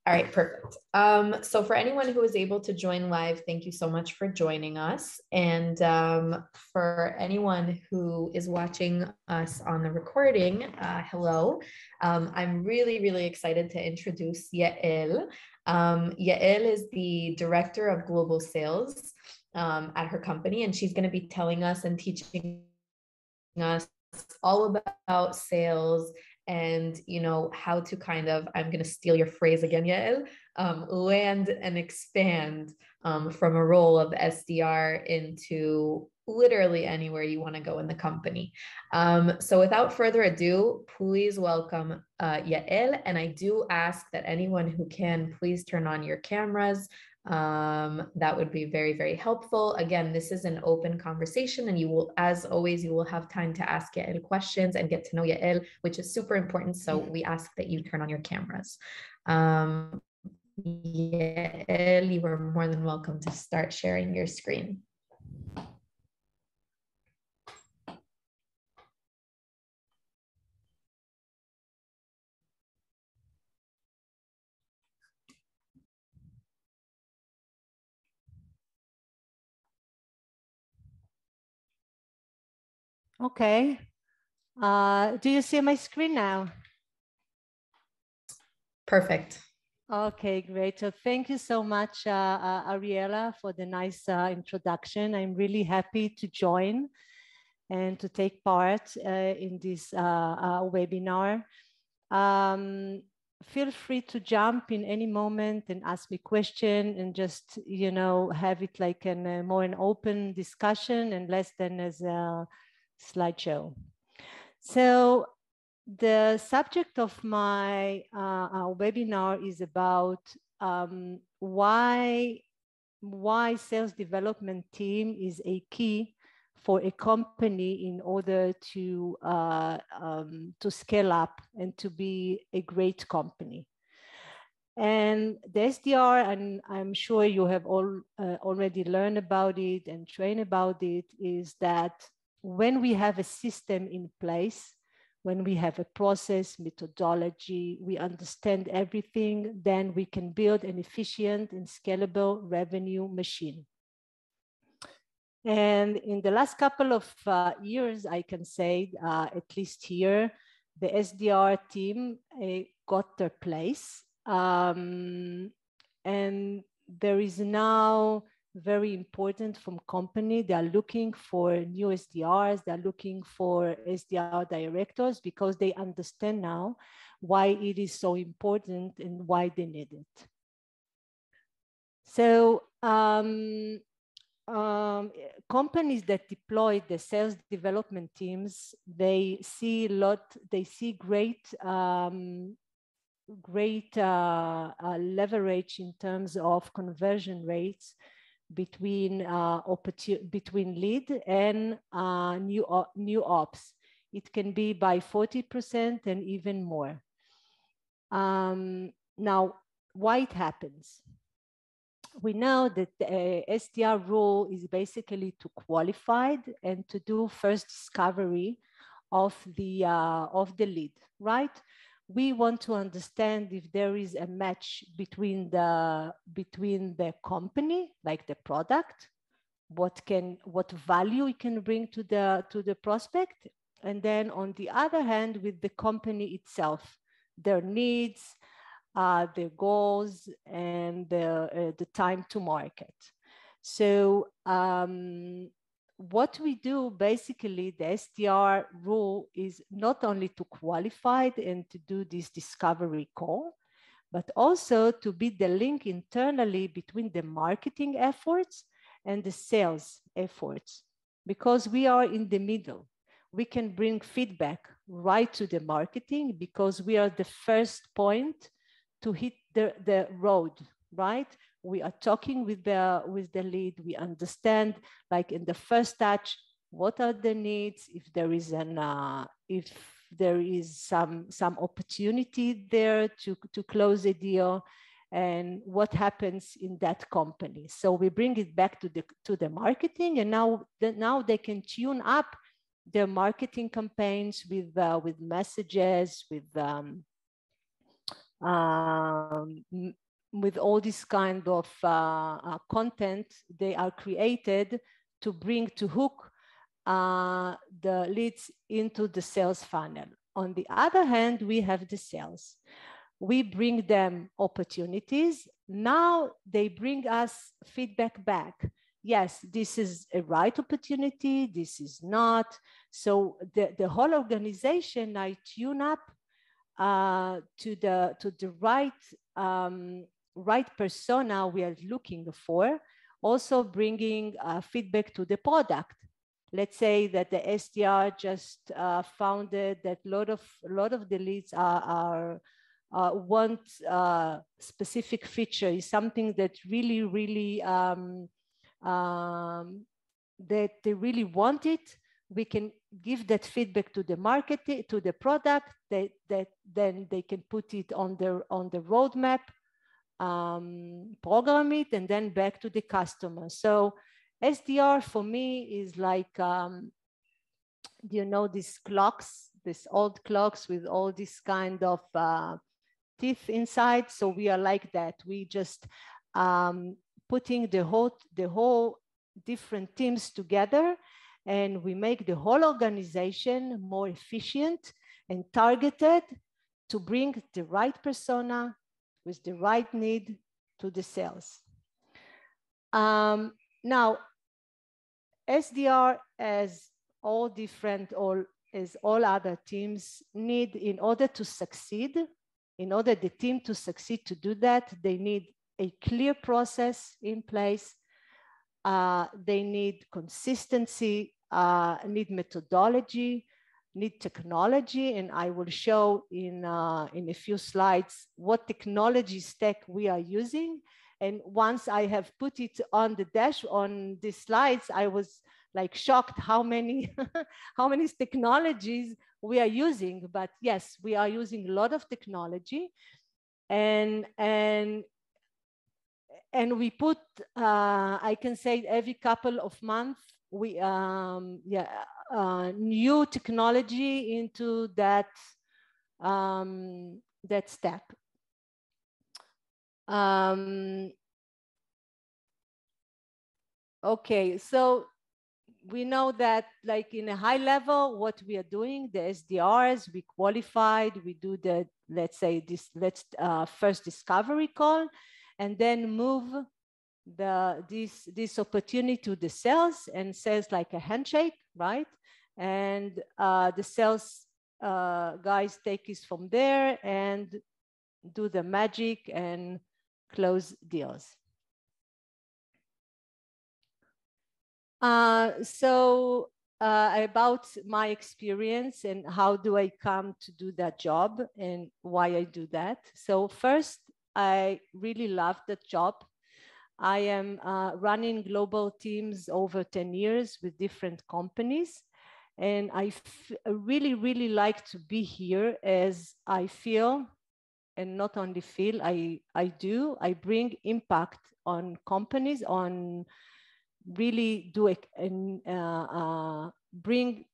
All right, perfect. So for anyone who is able to join live, thank you so much for joining us. And for anyone who is watching us on the recording, hello. I'm really, really excited to introduce Yael. Yael is the Director of Global Sales at her company, and she's going to be telling us and teaching us all about sales and how to kind of, I'm going to steal your phrase again, Yael, land and expand from a role of SDR into literally anywhere you want to go in the company. So without further ado, please welcome Yael. And I do ask that anyone who can, please turn on your cameras. That would be very, very helpful. Again, this is an open conversation, and you will, as always, you will have time to ask Yael questions and get to know Yael, which is super important. So we ask that you turn on your cameras. Yael, you are more than welcome to start sharing your screen. Okay. Do you see my screen now? Perfect. Okay, great. So thank you so much, Ariella, for the nice introduction. I'm really happy to join and to take part in this webinar. Feel free to jump in any moment and ask me question, and just, have it like more an open discussion and less than as a slideshow. So the subject of my webinar is about why sales development team is a key for a company in order to scale up and to be a great company. And the SDR, and I'm sure you have all already learned about it and trained about it, is that when we have a system in place, when we have a process, methodology, we understand everything, then we can build an efficient and scalable revenue machine. And in the last couple of years, I can say, at least here, the SDR team got their place. And there is now very important from company. They are looking for new SDRs. They're looking for SDR directors because they understand now why it is so important and why they need it. So companies that deploy the sales development teams, they see great leverage in terms of conversion rates between lead and new ops. It can be by 40% and even more. Now, why it happens? We know that the SDR role is basically to qualify and to do first discovery of the lead, right? We want to understand if there is a match between the company, like the product, what value it can bring to the prospect, and then on the other hand, with the company itself, their needs, their goals, and the time to market. So what we do, basically, the SDR role is not only to qualify and to do this discovery call, but also to be the link internally between the marketing efforts and the sales efforts, because we are in the middle. We can bring feedback right to the marketing because we are the first point to hit the road, right? We are talking with the lead. We understand, like in the first touch, what are the needs, if there is some opportunity there to close a deal, and what happens in that company. So we bring it back to the marketing, and now they can tune up their marketing campaigns with messages, with with all this kind of content, they are created to bring, to hook the leads into the sales funnel. On the other hand, we have the sales. We bring them opportunities. Now they bring us feedback back. Yes, this is a right opportunity, this is not. So the whole organization, I tune up to the right persona we are looking for, also bringing feedback to the product. Let's say that the SDR just founded that a lot of the leads want specific feature, is something that really that they really want it. We can give that feedback to the market, to the product, that then they can put it on the roadmap, program it, and then back to the customer. So SDR for me is like, you know, these clocks, these old clocks with all this kind of teeth inside. So we are like that. We just putting the whole different teams together, and we make the whole organization more efficient and targeted to bring the right persona with the right need to the sales. Now, SDR, as all other teams need, in order to succeed, in order the team to succeed, to do that, they need a clear process in place. They need consistency, need methodology, need technology, and I will show in a few slides what technology stack we are using. And once I have put it on the dash on the slides, I was like shocked how many how many technologies we are using. But yes, we are using a lot of technology, and we put I can say every couple of months we new technology into that that stack. Okay, so we know that, like, in a high level, what we are doing, the SDRs, we qualified, we do the, let's say this, first discovery call, and then move this opportunity to the sales, and sales like a handshake, right? And the sales guys take it from there and do the magic and close deals. So about my experience and how do I come to do that job and why I do that. So first, I really love that job. I am running global teams over 10 years with different companies. And I really like to be here, as I feel, and not only feel, I bring impact on companies, on really do it, and bring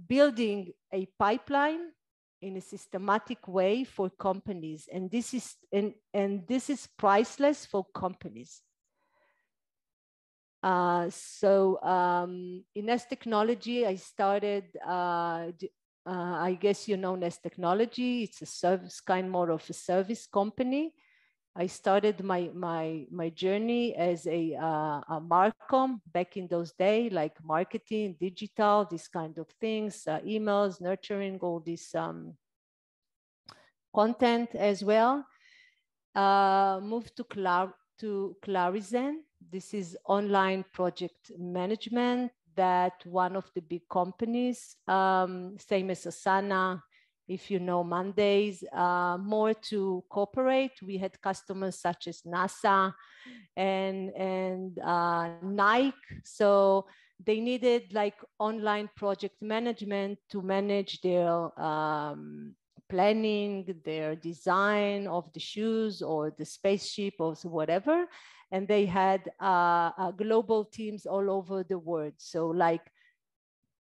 building a pipeline in a systematic way for companies, and this is priceless for companies. So in Nest Technology, I started. I guess you know Nest Technology. It's a service, kind more of a service company. I started my journey as a Marcom back in those days, like marketing, digital, these kind of things, emails, nurturing, all this content as well. Moved to Clarizen. This is online project management, that one of the big companies, same as Asana, if you know Mondays, more to corporate. We had customers such as NASA and Nike. So they needed like online project management to manage their planning, their design of the shoes or the spaceship or whatever. And they had global teams all over the world. So like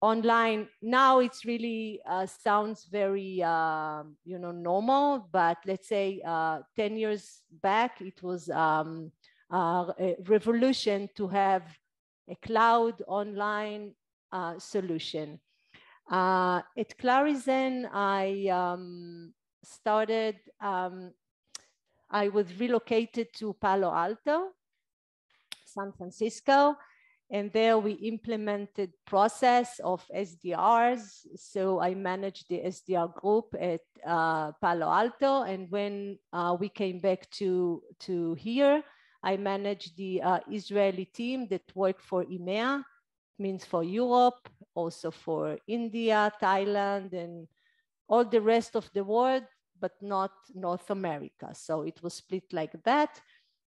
online. Now it's really sounds very, normal, but let's say 10 years back, it was a revolution to have a cloud online solution. At Clarizen, I started, I was relocated to Palo Alto, San Francisco, and there we implemented process of SDRs. So I managed the SDR group at Palo Alto. And when we came back to here, I managed the Israeli team that worked for EMEA, means for Europe, also for India, Thailand, and all the rest of the world, but not North America. So it was split like that.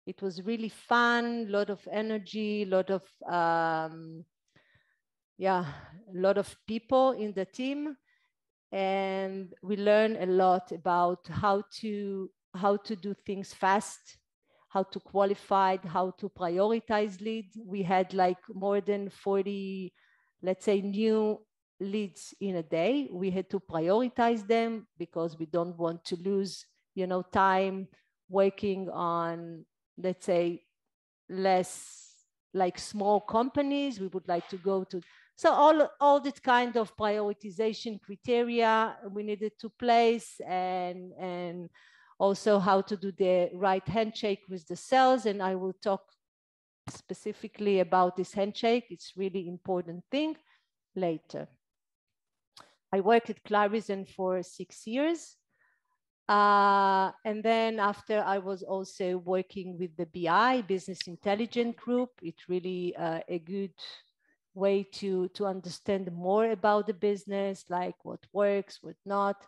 It was really fun, a lot of energy, a lot of people in the team, and we learned a lot about how to do things fast, how to qualify, how to prioritize leads. We had like more than 40, let's say, new leads in a day. We had to prioritize them because we don't want to lose, time working on, let's say, less like small companies. We would like to go to, so all that kind of prioritization criteria we needed to place, and also how to do the right handshake with the sales. And I will talk specifically about this handshake. It's really important thing later. I worked at Clarizen for 6 years. And then after, I was also working with the BI, Business Intelligence Group. It's really a good way to understand more about the business, like what works, what not.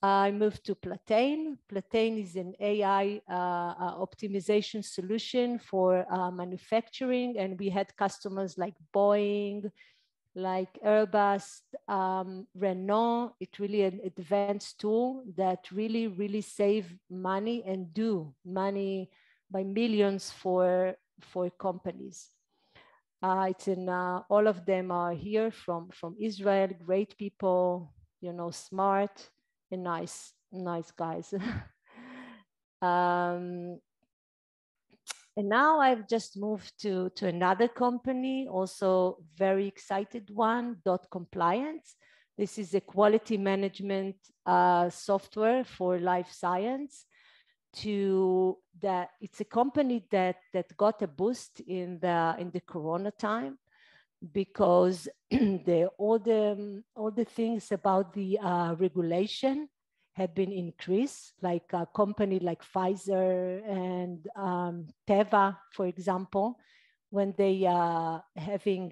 I moved to Platane. Platane is an AI optimization solution for manufacturing. And we had customers like Boeing, like Airbus, Renault. It's really an advanced tool that really save money and do money by millions for companies. It's in all of them are here from Israel. Great people, smart and nice guys. And now I've just moved to another company, also very excited one, Compliance. This is a quality management software for life science. It's a company that got a boost in the Corona time, because all the things about the regulation had been increased, like a company like Pfizer and Teva, for example, when they are having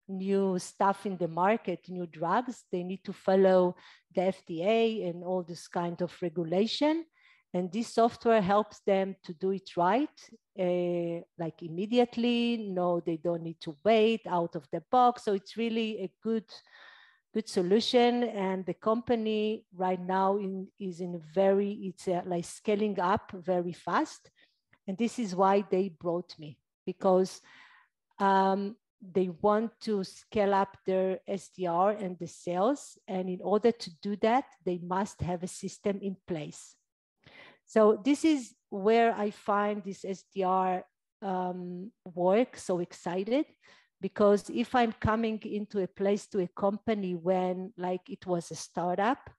new stuff in the market, new drugs, they need to follow the FDA and all this kind of regulation. And this software helps them to do it right, like immediately. No, they don't need to wait, out of the box. So it's really a good solution. And the company right now is like scaling up very fast. And this is why they brought me, because they want to scale up their SDR and the sales. And in order to do that, they must have a system in place. So this is where I find this SDR work so excited, because if I'm coming into a place, to a company when like it was a startup,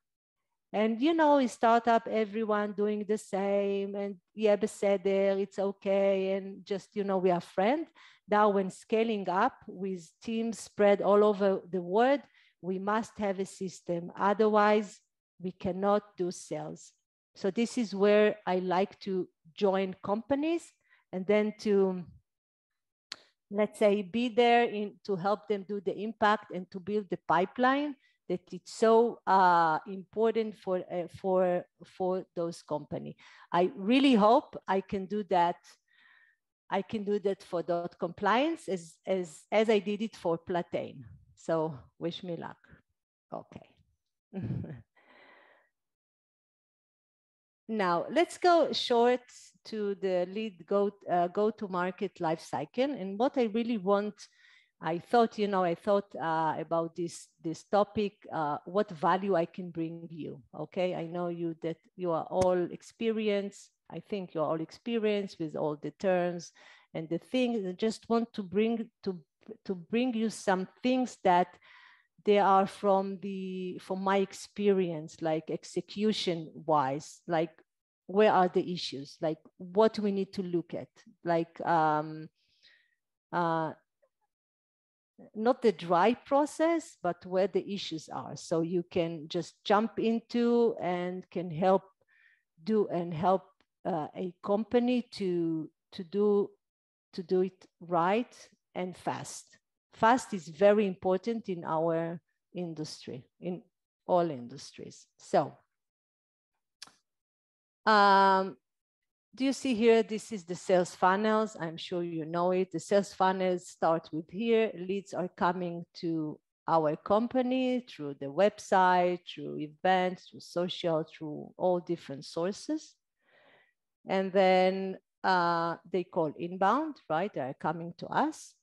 and a startup, everyone doing the same, and yeah, beseder, it's okay, and just we are friends. Now when scaling up with teams spread all over the world, we must have a system, otherwise we cannot do sales. So this is where I like to join companies, and then to, let's say, be there to help them do the impact and to build the pipeline that it's so important for those companies. I really hope I can do that. I can do that for .compliance as I did it for Platane. So wish me luck. Okay. Now let's go short to the lead go-to-market life cycle. And what I really want I thought, about this topic, what value I can bring you. Okay, I know that you are all experienced. I think you're all experienced with all the terms and the things. I just want to bring you some things that they are from my experience, like execution wise, like where are the issues, like what we need to look at, like not the dry process, but where the issues are. So you can just jump into and can help a company to do it right and fast. Fast is very important in our industry, in all industries. So do you see here, this is the sales funnels. I'm sure you know it. The sales funnels start with here. Leads are coming to our company through the website, through events, through social, through all different sources. And then they call inbound, right? They are coming to us.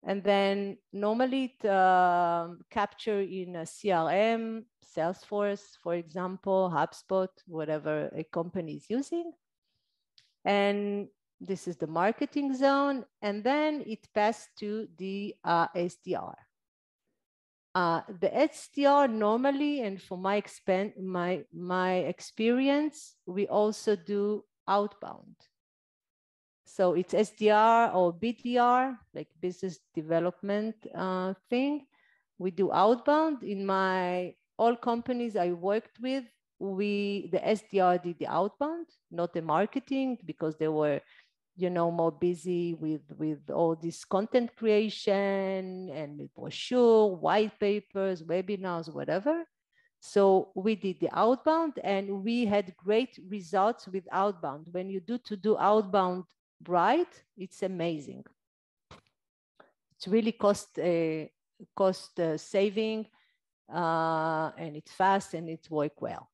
And then normally capture in a CRM, Salesforce, for example, HubSpot, whatever a company is using. And this is the marketing zone. And then it passed to the SDR. The SDR normally, and from my experience, we also do outbound. So it's SDR or BDR, like business development thing. We do outbound. In all companies I worked with, the SDR did the outbound, not the marketing, because they were, more busy with all this content creation and with brochure, white papers, webinars, whatever. So we did the outbound, and we had great results with outbound. When you do outbound right, it's amazing. It's really cost saving, and it's fast and it works well.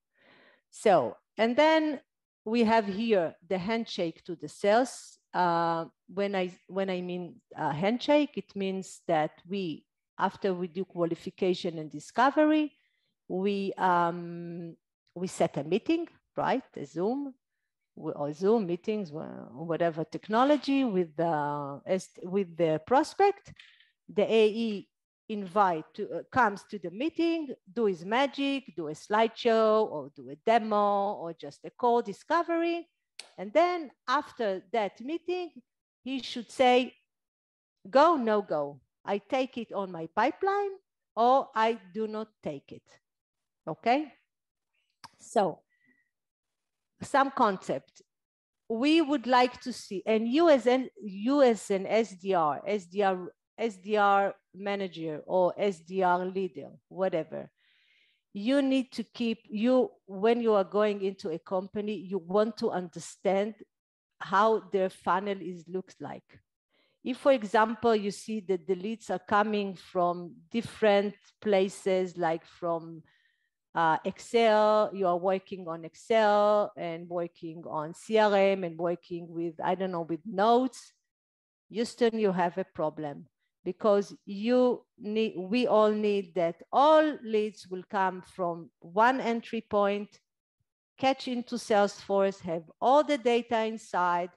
So, and then we have here the handshake to the sales. When I mean handshake, it means that after we do qualification and discovery, we set a meeting, right? A Zoom or Zoom meetings, whatever technology with the prospect. The AE comes to the meeting, do his magic, do a slideshow or do a demo or just a call discovery. And then after that meeting, he should say, go, no go. I take it on my pipeline or I do not take it. Okay? So some concept. We would like to see, and you as an SDR manager or SDR leader, whatever, you need to when you are going into a company, you want to understand how their funnel looks like. If, for example, you see that the leads are coming from different places, like from Excel, you are working on Excel and working on CRM and working with, with notes, Houston, you have a problem, because we all need that all leads will come from one entry point, catch into Salesforce, have all the data inside,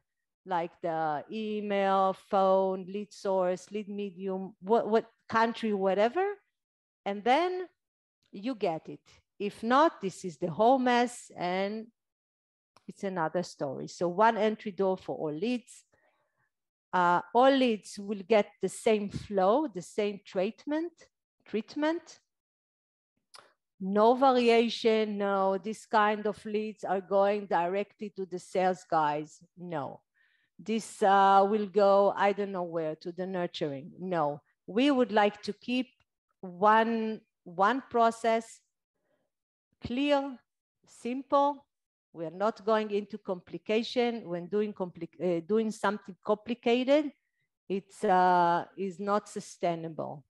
like the email, phone, lead source, lead medium, what country, whatever, and then you get it. If not, this is the whole mess and it's another story. So one entry door for all leads. All leads will get the same flow, the same treatment. No variation, no, this kind of leads are going directly to the sales guys. No, this will go, I don't know where, to the nurturing. No, we would like to keep one process, clear, simple. We are not going into complication. When doing something complicated, it's is not sustainable.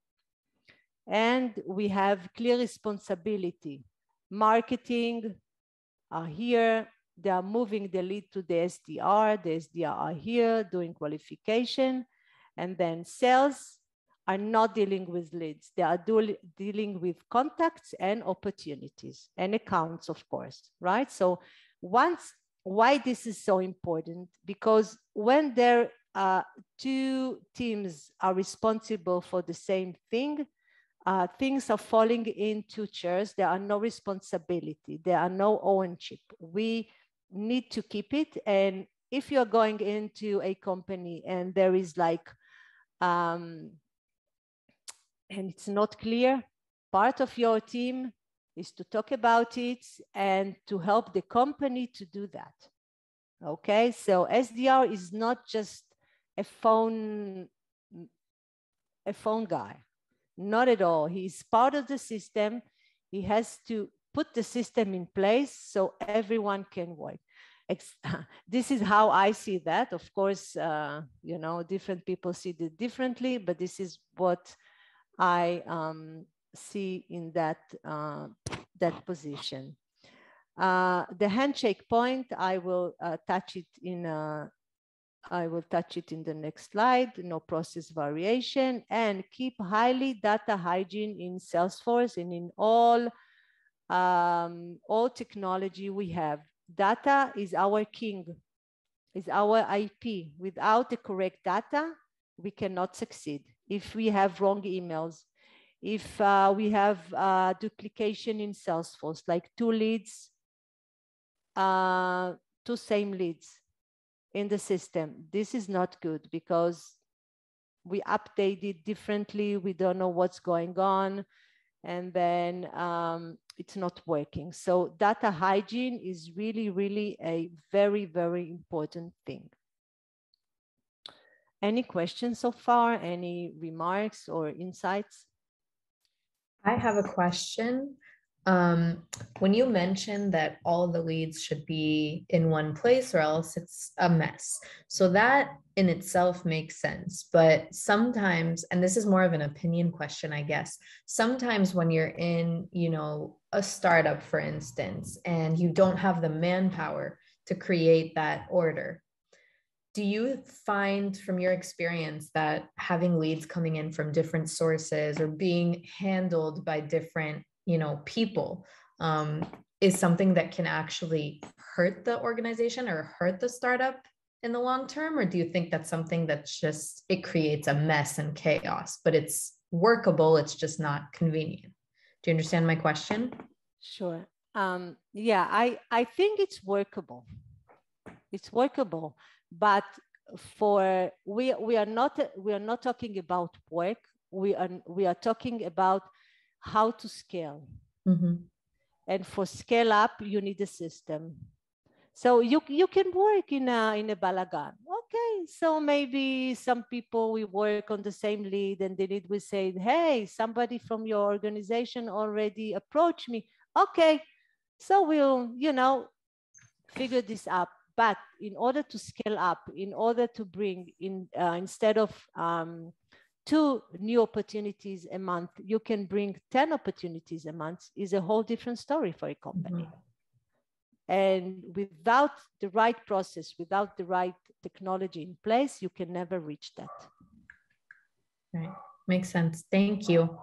And we have clear responsibility. Marketing are here. They are moving the lead to the SDR. The SDR are here doing qualification. And then sales are not dealing with leads. They are dealing with contacts and opportunities and accounts, of course, right? So why this is so important? Because when there are two teams are responsible for the same thing, things are falling into chairs. There are no responsibility. There are no ownership. We need to keep it. And if you're going into a company and there is like, and it's not clear, part of your team is to talk about it and to help the company to do that. Okay, so SDR is not just a phone guy, not at all. He's part of the system. He has to put the system in place so everyone can work. This is how I see that. Of course, you know, different people see it differently, but this is what I see in that that position. The handshake point, I will touch it in the next slide. No process variation, and keep highly data hygiene in Salesforce and in all technology we have. Data is our king, is our IP. Without the correct data, we cannot succeed. If we have wrong emails, if we have duplication in Salesforce, like two same leads in the system, this is not good because we update it differently. We don't know what's going on, and then it's not working. So data hygiene is really, really a very, very important thing. Any questions so far? Any remarks or insights? I have a question. When you mentioned that all the leads should be in one place or else it's a mess. So that in itself makes sense. But sometimes, and this is more of an opinion question, I guess, sometimes when you're in, you know, a startup, for instance, and you don't have the manpower to create that order, do you find from your experience that having leads coming in from different sources or being handled by different, you know, people is something that can actually hurt the organization or hurt the startup in the long term? Or do you think that's something that's just, it creates a mess and chaos, but it's workable, it's just not convenient? Do you understand my question? Sure. Yeah, I think it's workable. It's workable. But we are not talking about work. We are talking about how to scale. Mm-hmm. And for scale up, you need a system. So you can work in a balagan. Okay, so maybe some people we work on the same lead, and the lead will say, "Hey, somebody from your organization already approached me." Okay, so we'll, you know, figure this up. But in order to scale up, in order to bring in, instead of 2 new opportunities a month, you can bring 10 opportunities a month, is a whole different story for a company. Mm-hmm. And without the right process, without the right technology in place, you can never reach that. Right. Makes sense. Thank you.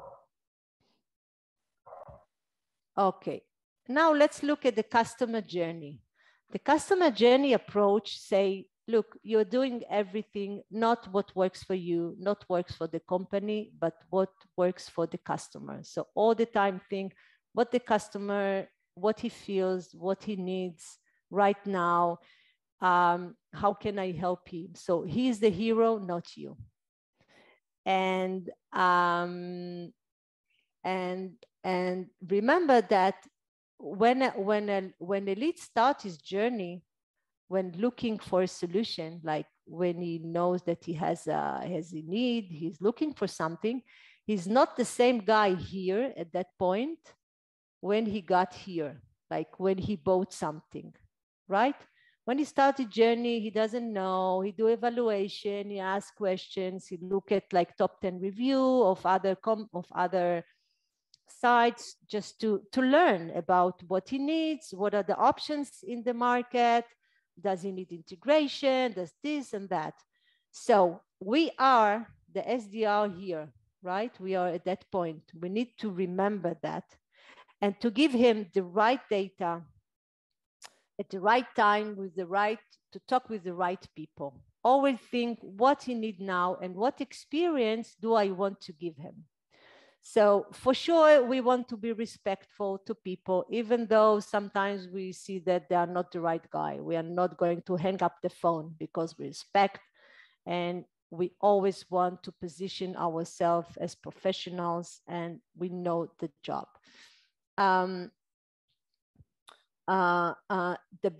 Okay. Now let's look at the customer journey. The customer journey approach say, look, you're doing everything, not what works for you, not works for the company, but what works for the customer. So all the time think what the customer, what he feels, what he needs right now. How can I help him? So he's the hero, not you. And remember that when a lead starts his journey, when looking for a solution, like when he knows that he has a need, he's looking for something, he's not the same guy here at that point when he got here, like when he bought something, right? When he started journey, he doesn't know, he do evaluation, he asks questions, he look at like top 10 review of other sites just to learn about what he needs, what are the options in the market, does he need integration, does this and that. So we are the SDR here. right? We are at that point. We need to remember that and to give him the right data at the right time to talk with the right people. Always think what he needs now and what experience do I want to give him. So for sure, we want to be respectful to people, even though sometimes we see that they are not the right guy. We are not going to hang up the phone because we respect, and we always want to position ourselves as professionals and we know the job. The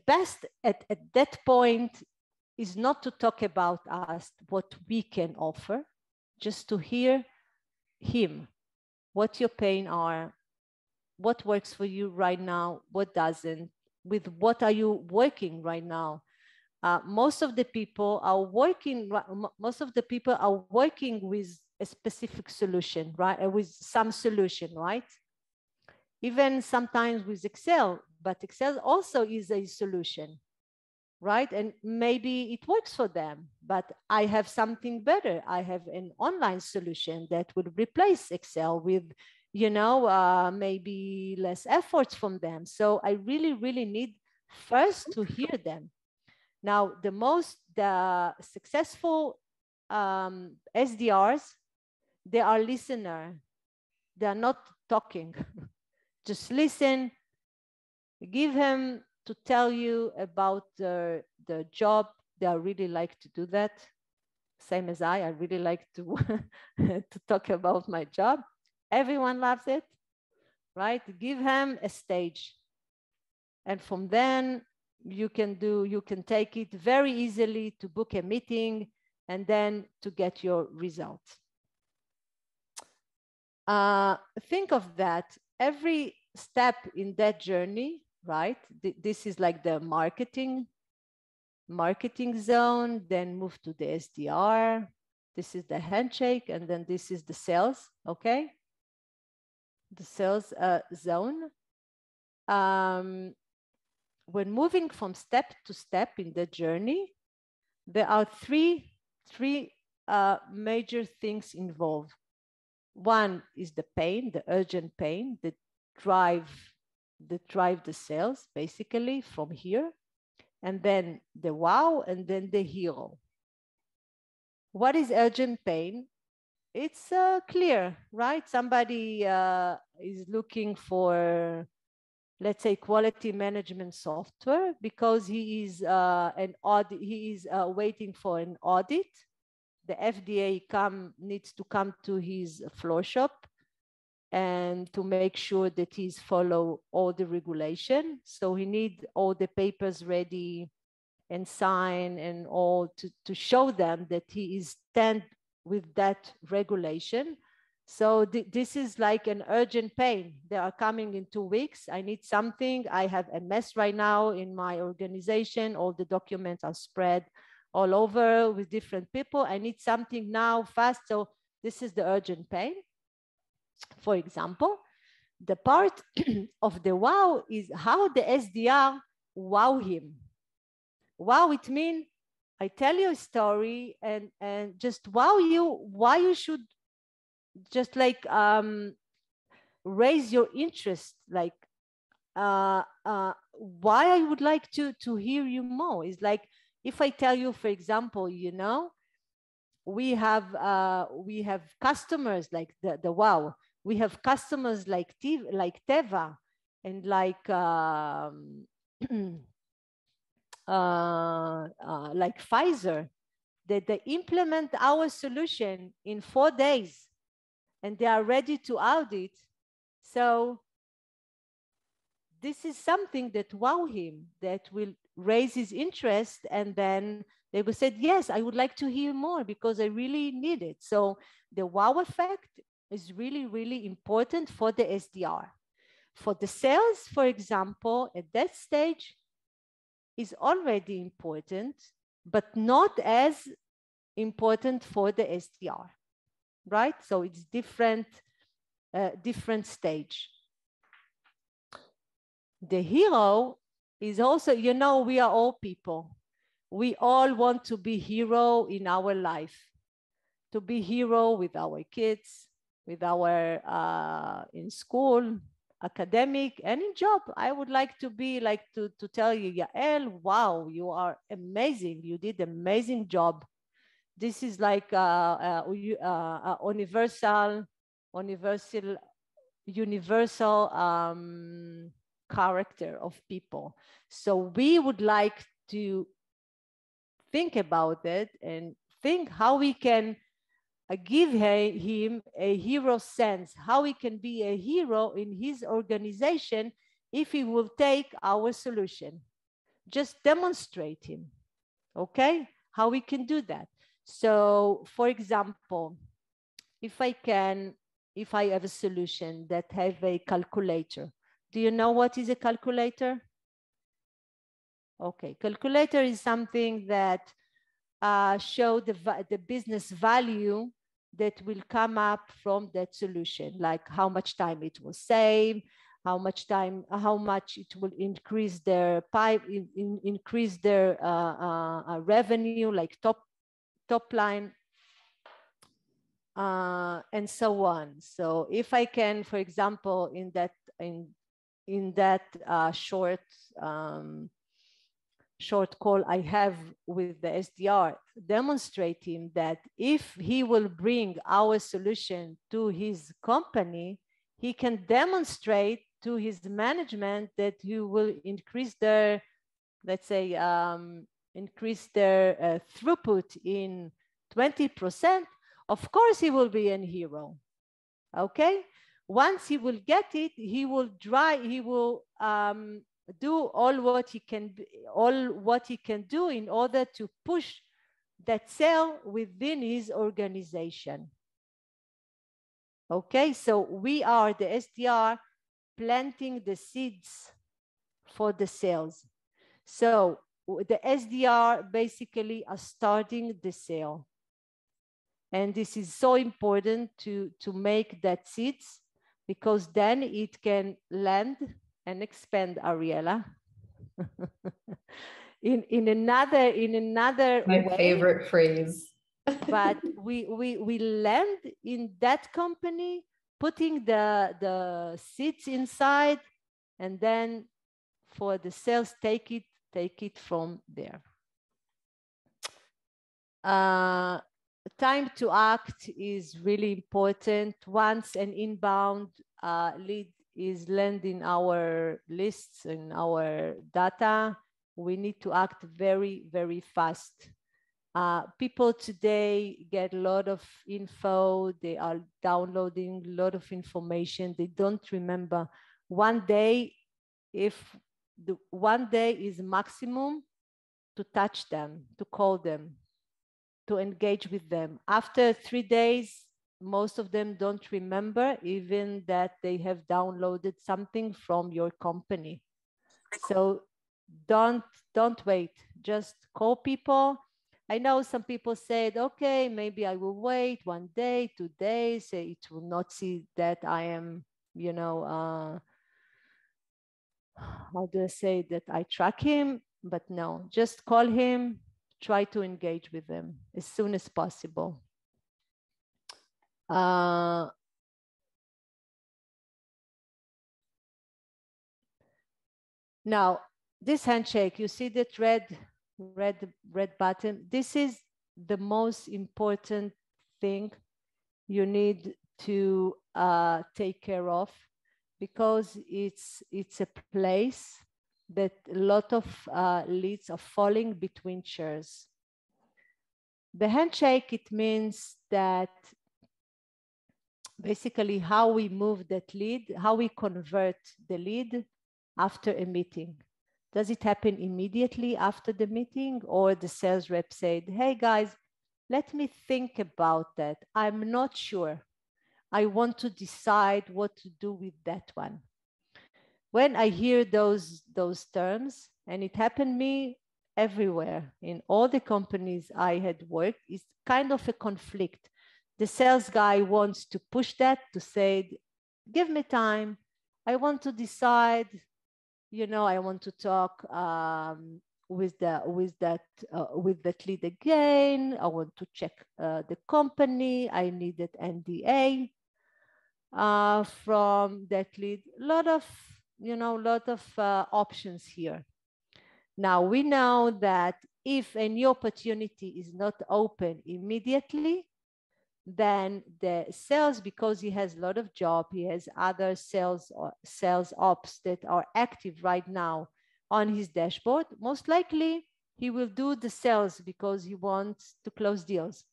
best at that point is not to talk about us, what we can offer, just to hear him, what your pain are, what works for you right now, what doesn't, with what are you working right now. Most of the people are working with a specific solution, right? With some solution, right? Even sometimes with Excel, but Excel also is a solution, right? And maybe it works for them, but I have something better. I have an online solution that will replace Excel with, maybe less efforts from them. So I really, really need first to hear them. Now, the successful SDRs, they are listener. They are not talking. Just listen, give him to tell you about the job. They really like to do that. Same as I really like to, to talk about my job. Everyone loves it, right? Give him a stage. And from then you can take it very easily to book a meeting and then to get your results. Think of that. Every step in that journey, right? This is like the marketing zone, then move to the SDR. This is the handshake, and then this is the sales, okay? The sales zone. When moving from step to step in the journey, there are three major things involved. One is the pain, the urgent pain that drive the sales basically from here, and then the wow, and then the hero. What is urgent pain? It's clear, right? Somebody is looking for, let's say, quality management software because he is waiting for an audit. The FDA needs to come to his floor shop and to make sure that he's follow all the regulation. So he needs all the papers ready and sign and all to show them that he is stand with that regulation. So this is like an urgent pain. They are coming in 2 weeks. I need something. I have a mess right now in my organization. All the documents are spread all over with different people. I need something now fast. So this is the urgent pain. For example, the part of the wow is how the SDR wow him. Wow, it means I tell you a story and just wow you, why you should just like raise your interest, like why I would like to hear you more. It's like if I tell you, for example, we have customers like the wow. We have customers like Teva and like Pfizer, that they implement our solution in 4 days and they are ready to audit. So this is something that wow him, that will raise his interest, and then they will say, yes, I would like to hear more because I really need it. So the wow effect is really, really important for the SDR. For the sales, for example, at that stage is already important, but not as important for the SDR, right? So it's different stage. The hero is also, we are all people. We all want to be hero in our life, to be hero with our kids, with our in school, academic, and in job. I would like to be like to tell you, Yael, wow, you are amazing. You did amazing job. This is like universal character of people. So we would like to think about it and think how we can give him a hero sense, how he can be a hero in his organization if he will take our solution. Just demonstrate him, okay? How we can do that. So, for example, if I have a solution that have a calculator, do you know what is a calculator? Okay, calculator is something that show the business value that will come up from that solution, like how much time it will save, how much it will increase their increase their revenue, like top line, and so on. So if I can, for example, in that short call I have with the SDR, demonstrating that if he will bring our solution to his company, he can demonstrate to his management that he will increase their, let's say, increase their throughput in 20%. Of course, he will be a hero. Okay. Once he will get it, he will do all what he can do in order to push that sale within his organization. Okay, so we are the SDR planting the seeds for the sales. So the SDR basically are starting the sale. And this is so important to make that seeds, because then it can land and expand, Ariella. in another my way, favorite phrase. But we land in that company, putting the seeds inside, and then for the sales, take it from there. Time to act is really important. Once an inbound lead is landing our lists and our data, we need to act very, very fast. People today get a lot of info. They are downloading a lot of information. They don't remember. One day is maximum to touch them, to call them, to engage with them. After 3 days, most of them don't remember even that they have downloaded something from your company. So don't wait, just call people. I know some people said, okay, maybe I will wait 1 day, 2 days, it will not see that I am, how do I say that I track him? But no, just call him, try to engage with them as soon as possible. Now, this handshake, you see that red button? This is the most important thing you need to take care of, because it's a place that a lot of leads are falling between chairs. The handshake, it means that basically how we move that lead, how we convert the lead after a meeting. Does it happen immediately after the meeting, or the sales rep said, hey guys, let me think about that. I'm not sure. I want to decide what to do with that one. When I hear those terms, and it happened me everywhere in all the companies I had worked, it's kind of a conflict. The sales guy wants to push that, to say, give me time. I want to decide, I want to talk with that lead again. I want to check the company. I need that NDA. from that lead. Lot of options here. Now we know that if a new opportunity is not open immediately, then the sales, because he has a lot of job, he has other sales ops that are active right now on his dashboard, most likely he will do the sales because he wants to close deals.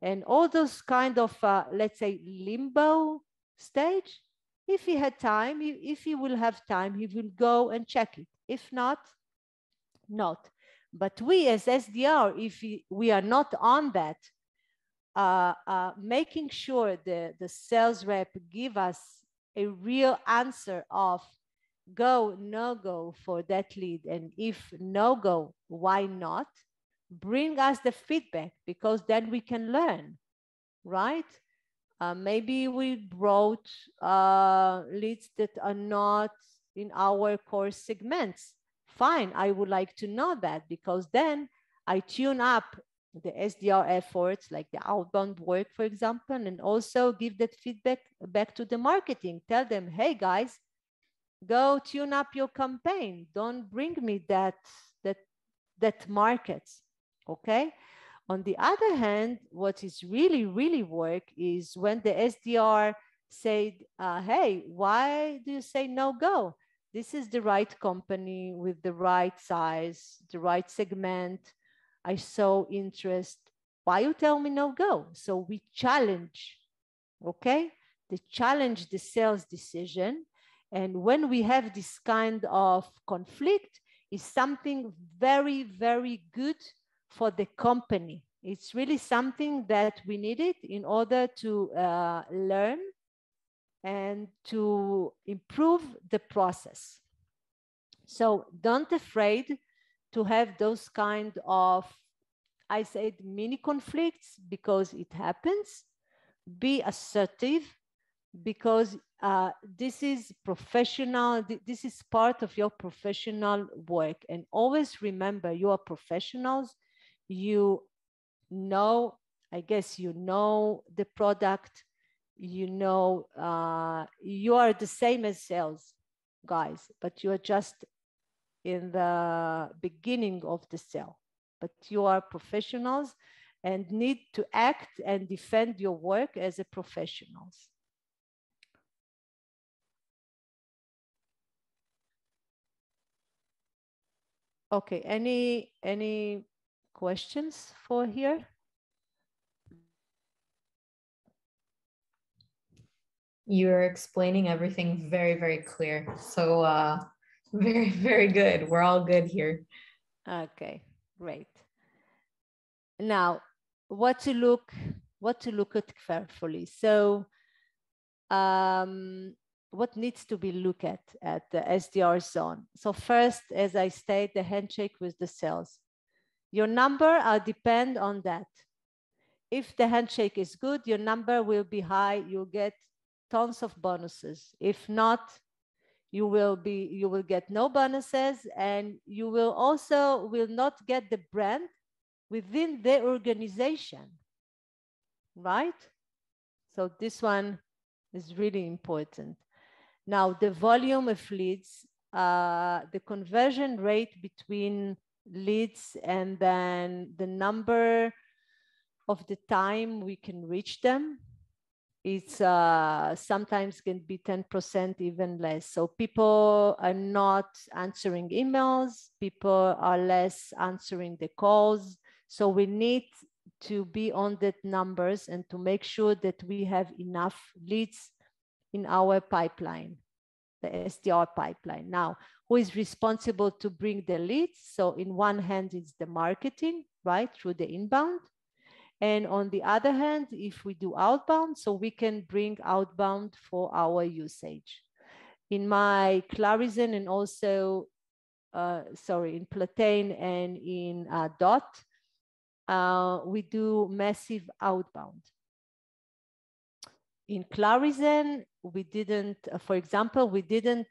And all those kind of, let's say, limbo stage, if he had time, if he will have time, he will go and check it. If not. But we as SDR, if we are not on that, making sure the sales rep give us a real answer of go, no go for that lead, and if no go, why not? Bring us the feedback, because then we can learn, right? Maybe we brought leads that are not in our core segments. Fine, I would like to know that, because then I tune up the SDR efforts, like the outbound work, for example, and also give that feedback back to the marketing. Tell them, hey guys, go tune up your campaign. Don't bring me that markets, okay? On the other hand, what is really work is when the SDR said, hey, why do you say no go? This is the right company with the right size, the right segment. I saw interest. Why you tell me no go? So we challenge, okay? They challenge the sales decision. And when we have this kind of conflict, it's something very good for the company. It's really something that we needed in order to learn and to improve the process. So don't afraid to have those kind of, I said, mini conflicts, because it happens. Be assertive, because this is professional. This is part of your professional work. And always remember, you are professionals. You know, I guess you know the product. You know, you are the same as sales guys, but you are just in the beginning of the sale. But you are professionals and need to act and defend your work as a professionals. Okay, any questions for here? You're explaining everything very clear. So very good. We're all good here. Okay, great. Now, what to look at carefully. So what needs to be looked at the SDR zone? So first, as I stated, the handshake with the sales. Your number depend on that. If the handshake is good, your number will be high. You'll get tons of bonuses. If not, you will get no bonuses, and you will not get the brand within the organization, right? So this one is really important. Now, the volume of leads, the conversion rate between leads and then the number of the time we can reach them, it's sometimes can be 10%, even less. So people are not answering emails, people are less answering the calls. So we need to be on that numbers and to make sure that we have enough leads in our pipeline, the SDR pipeline. Now, who is responsible to bring the leads? So in one hand, it's the marketing, right, through the inbound. And on the other hand, if we do outbound, so we can bring outbound for our usage. In my Clarizen and also, in Platane and in Dot, we do massive outbound. In Clarizen, we didn't, for example, we didn't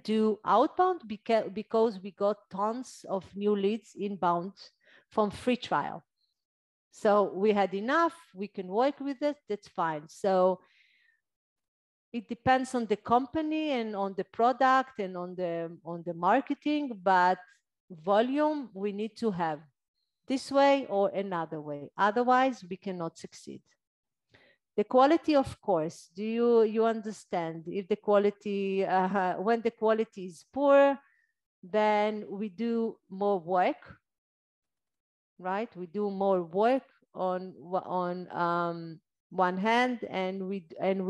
do outbound because we got tons of new leads inbound from free trial. So we had enough, we can work with it, that's fine. So it depends on the company and on the product and on the marketing, but volume we need to have this way or another way. Otherwise, we cannot succeed. The quality, of course, do you understand? If the quality, when the quality is poor, then we do more work, right? We do more work on one hand, and we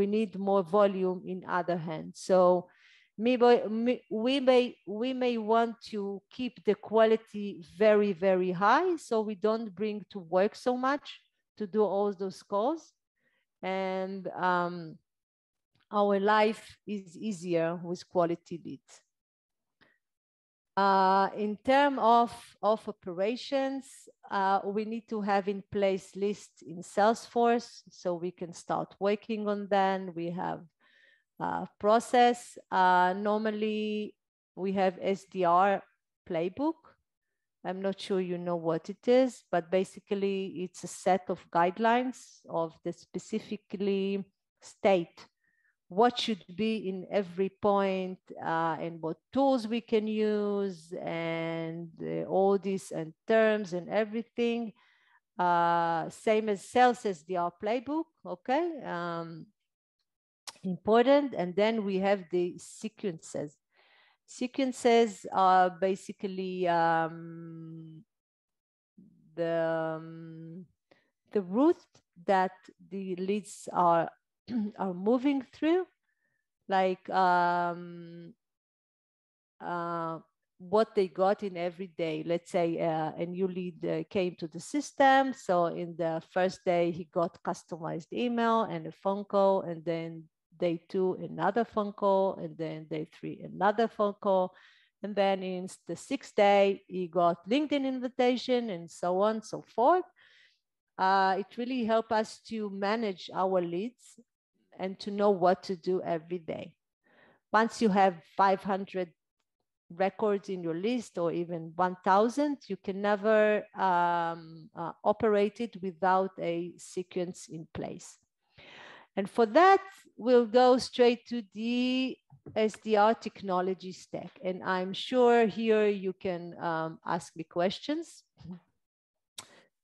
need more volume in other hand. So we may want to keep the quality very, very high, so we don't bring to work so much to do all those calls, and our life is easier with quality leads. In terms of operations, we need to have in place lists in Salesforce so we can start working on them. We have process. Normally, we have SDR playbook. I'm not sure you know what it is, but basically it's a set of guidelines of the specifically state what should be in every point, and what tools we can use, and all these and terms and everything. Same as sales SDR playbook, okay? Important. And then we have the sequences. Sequences are basically the route that the leads are moving through, like what they got in every day. Let's say a new lead came to the system. So in the first day, he got customized email and a phone call, and then day 2, another phone call, and then day 3, another phone call. And then in the 6th day, he got LinkedIn invitation, and so on and so forth. It really helps us to manage our leads and to know what to do every day. Once you have 500 records in your list, or even 1,000, you can never operate it without a sequence in place. And for that, we'll go straight to the SDR technology stack. And I'm sure here you can ask me questions.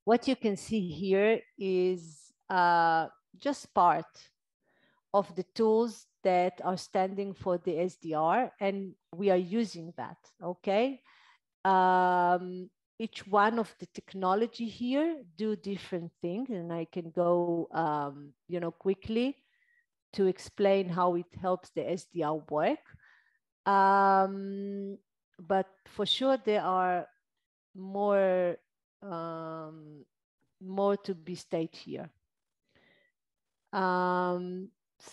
What you can see here is just part of the tools that are standing for the SDR, and we are using that, okay? Each one of the technology here do different things, and I can go, quickly to explain how it helps the SDR work. But for sure, there are more to be stated here.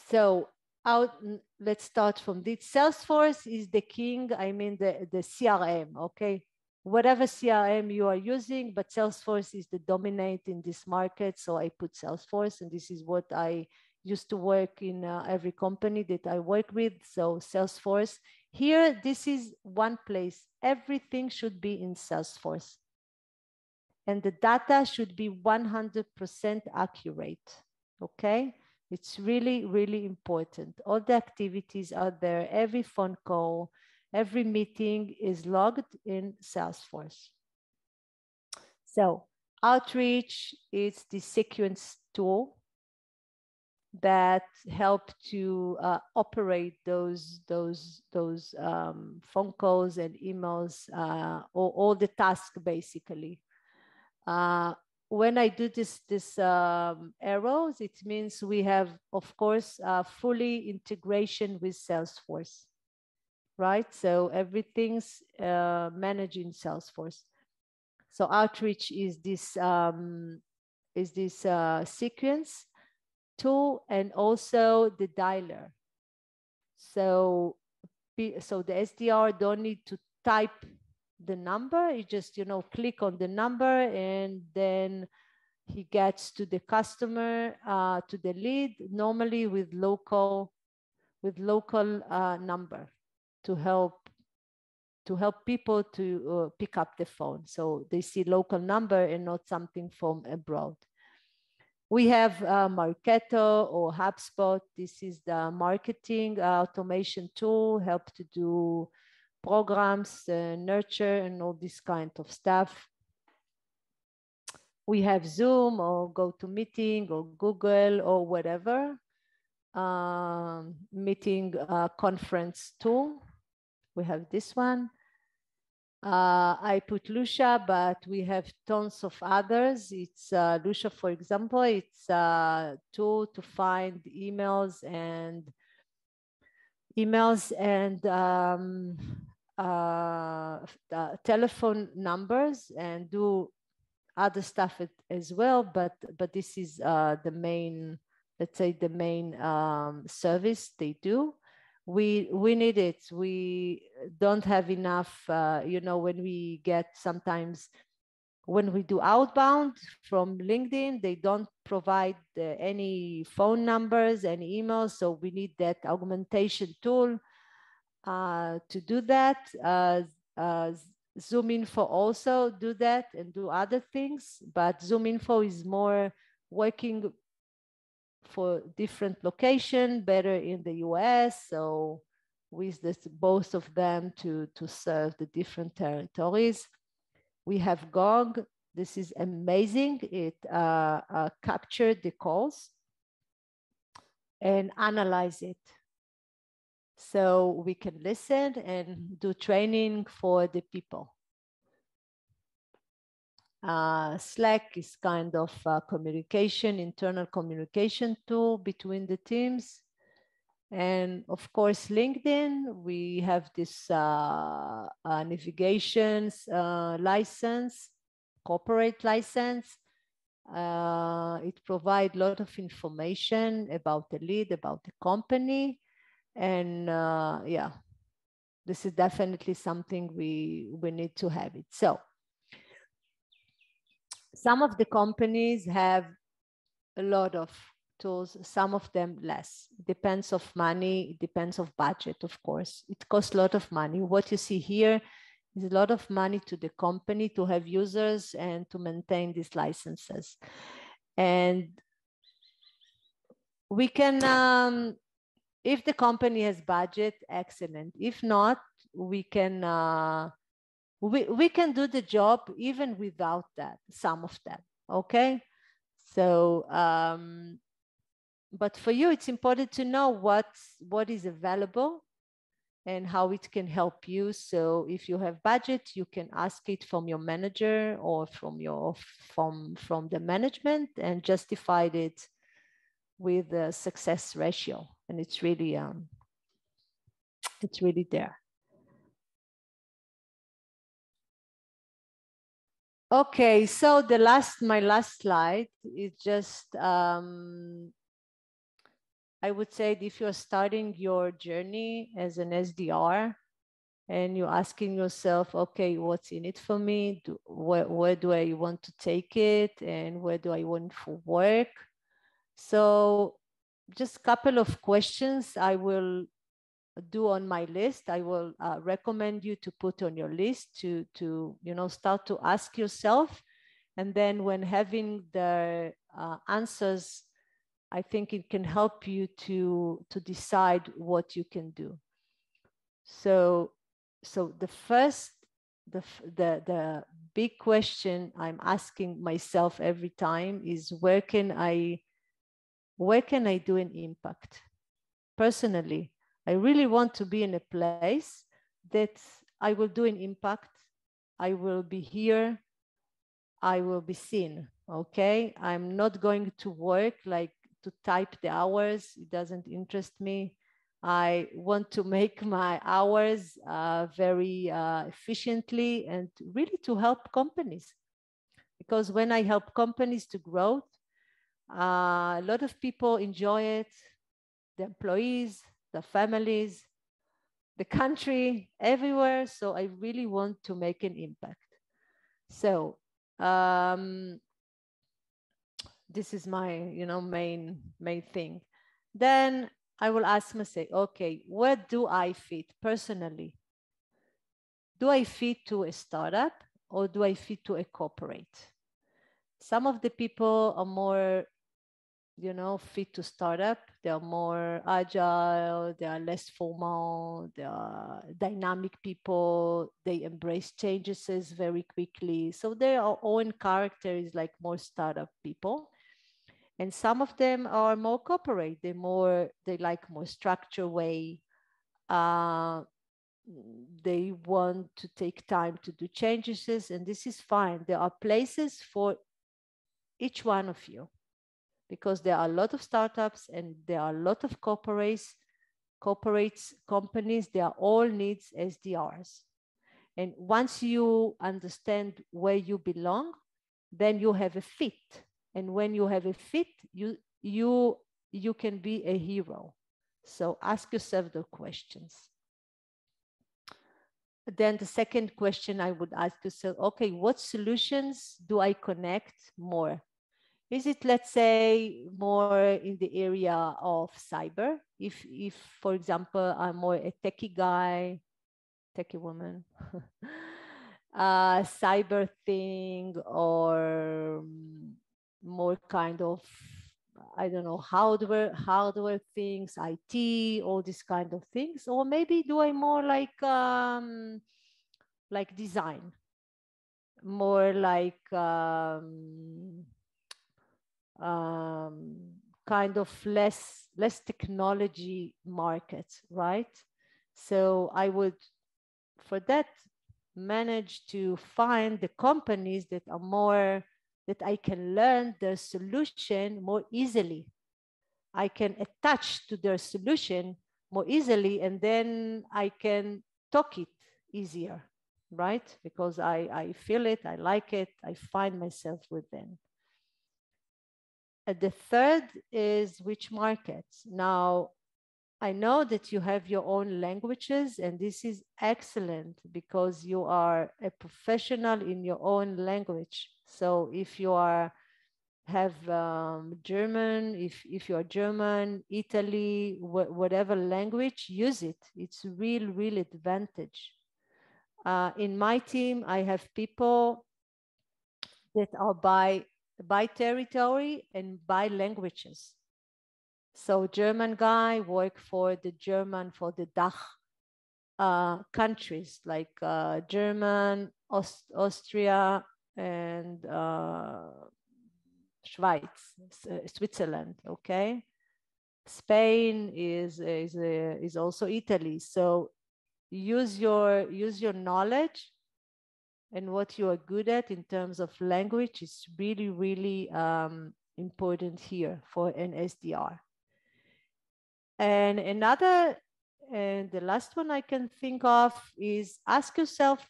So let's start from this. Salesforce is the king, I mean the CRM, okay? Whatever CRM you are using, but Salesforce is the dominant in this market. So I put Salesforce, and this is what I used to work in every company that I work with. So Salesforce. Here, this is one place. Everything should be in Salesforce. And the data should be 100% accurate, okay? It's really, really important. All the activities are there. Every phone call, every meeting is logged in Salesforce. So Outreach is the sequence tool that help to operate those phone calls and emails, or all the tasks basically. When I do this arrows, it means we have, of course, fully integration with Salesforce, right? So everything's managed in Salesforce. So Outreach is this sequence tool, and also the dialer. So the SDR don't need to type the number. You just, click on the number, and then he gets to the customer, to the lead, normally with local number to help help people to pick up the phone. So they see local number and not something from abroad. We have Marketo or HubSpot. This is the marketing automation tool, help to do programs, nurture, and all this kind of stuff. We have Zoom or GoToMeeting or Google or whatever meeting conference tool. We have this one. I put Lucia, but we have tons of others. It's Lucia, for example, it's a tool to find emails and telephone numbers and do other stuff as well. But this is the main, let's say, the main service they do. We need it. We don't have enough, you know, when we get sometimes, when we do outbound from LinkedIn, they don't provide any phone numbers, any emails. So we need that augmentation tool to do that. Zoom Info also do that and do other things, but Zoom Info is more working for different location, better in the US. So with this, both of them to serve the different territories. We have Gog. This is amazing. It captured the calls and analyze it. So we can listen and do training for the people. Slack is kind of communication, internal communication tool between the teams. And of course, LinkedIn, we have this navigations license, corporate license. It provides a lot of information about the lead, about the company. And yeah, this is definitely something we need to have it. So some of the companies have a lot of tools, some of them less. It depends of money, it depends of budget, of course. It costs a lot of money. What you see here is a lot of money to the company to have users and to maintain these licenses. And we can, if the company has budget, excellent. If not, we can do the job even without that, some of them, okay? So, but for you, it's important to know what is available and how it can help you. So if you have budget, you can ask it from your manager or from the management and justify it with a success ratio. And it's really there. Okay, so my last slide is just, I would say if you're starting your journey as an SDR and you're asking yourself, okay, what's in it for me? Where do I want to take it? And where do I want to work? So just a couple of questions I will do on my list. I will recommend you to put on your list to start to ask yourself. And then when having the answers, I think it can help you to decide what you can do. So the first, the big question I'm asking myself every time is where can I do an impact personally? I really want to be in a place that I will do an impact. I will be here. I will be seen, okay? I'm not going to work like to type the hours. It doesn't interest me. I want to make my hours very efficiently and really to help companies. Because when I help companies to grow, a lot of people enjoy it, the employees, the families, the country, everywhere. So I really want to make an impact. So this is my, main thing. Then I will ask myself, okay, where do I fit personally? do I fit to a startup or do I fit to a corporate? Some of the people are more, fit to startup. They are more agile, they are less formal, they are dynamic people, they embrace changes very quickly. So their own character is like more startup people. And some of them are more corporate. They like more structured way. They want to take time to do changes, and this is fine. There are places for each one of you, because there are a lot of startups and there are a lot of companies, they are all needs SDRs. And once you understand where you belong, then you have a fit. And when you have a fit, you can be a hero. So ask yourself the questions. Then the second question I would ask yourself, okay, what solutions do I connect more? Is it, let's say, more in the area of cyber? If for example, I'm more a techie guy, techie woman, cyber thing, or more kind of, I don't know, hardware things, IT, all these kind of things, or maybe do I more like design, more like kind of less technology market, right? So I would, for that, manage to find the companies that are more, that I can learn their solution more easily. I can attach to their solution more easily, and then I can talk it easier, right? Because I feel it, I like it, I find myself within. The third is which markets. Now, I know that you have your own languages, and this is excellent because you are a professional in your own language. So if you have German, if you are German, Italy, whatever language, use it. It's real advantage. In my team, I have people that are by territory and by languages. So German guy work for the DACH countries, like German, Austria, and Schweiz, Switzerland. Okay, Spain is also Italy. So use your knowledge and what you are good at in terms of language is really important here for an SDR. And the last one I can think of is ask yourself,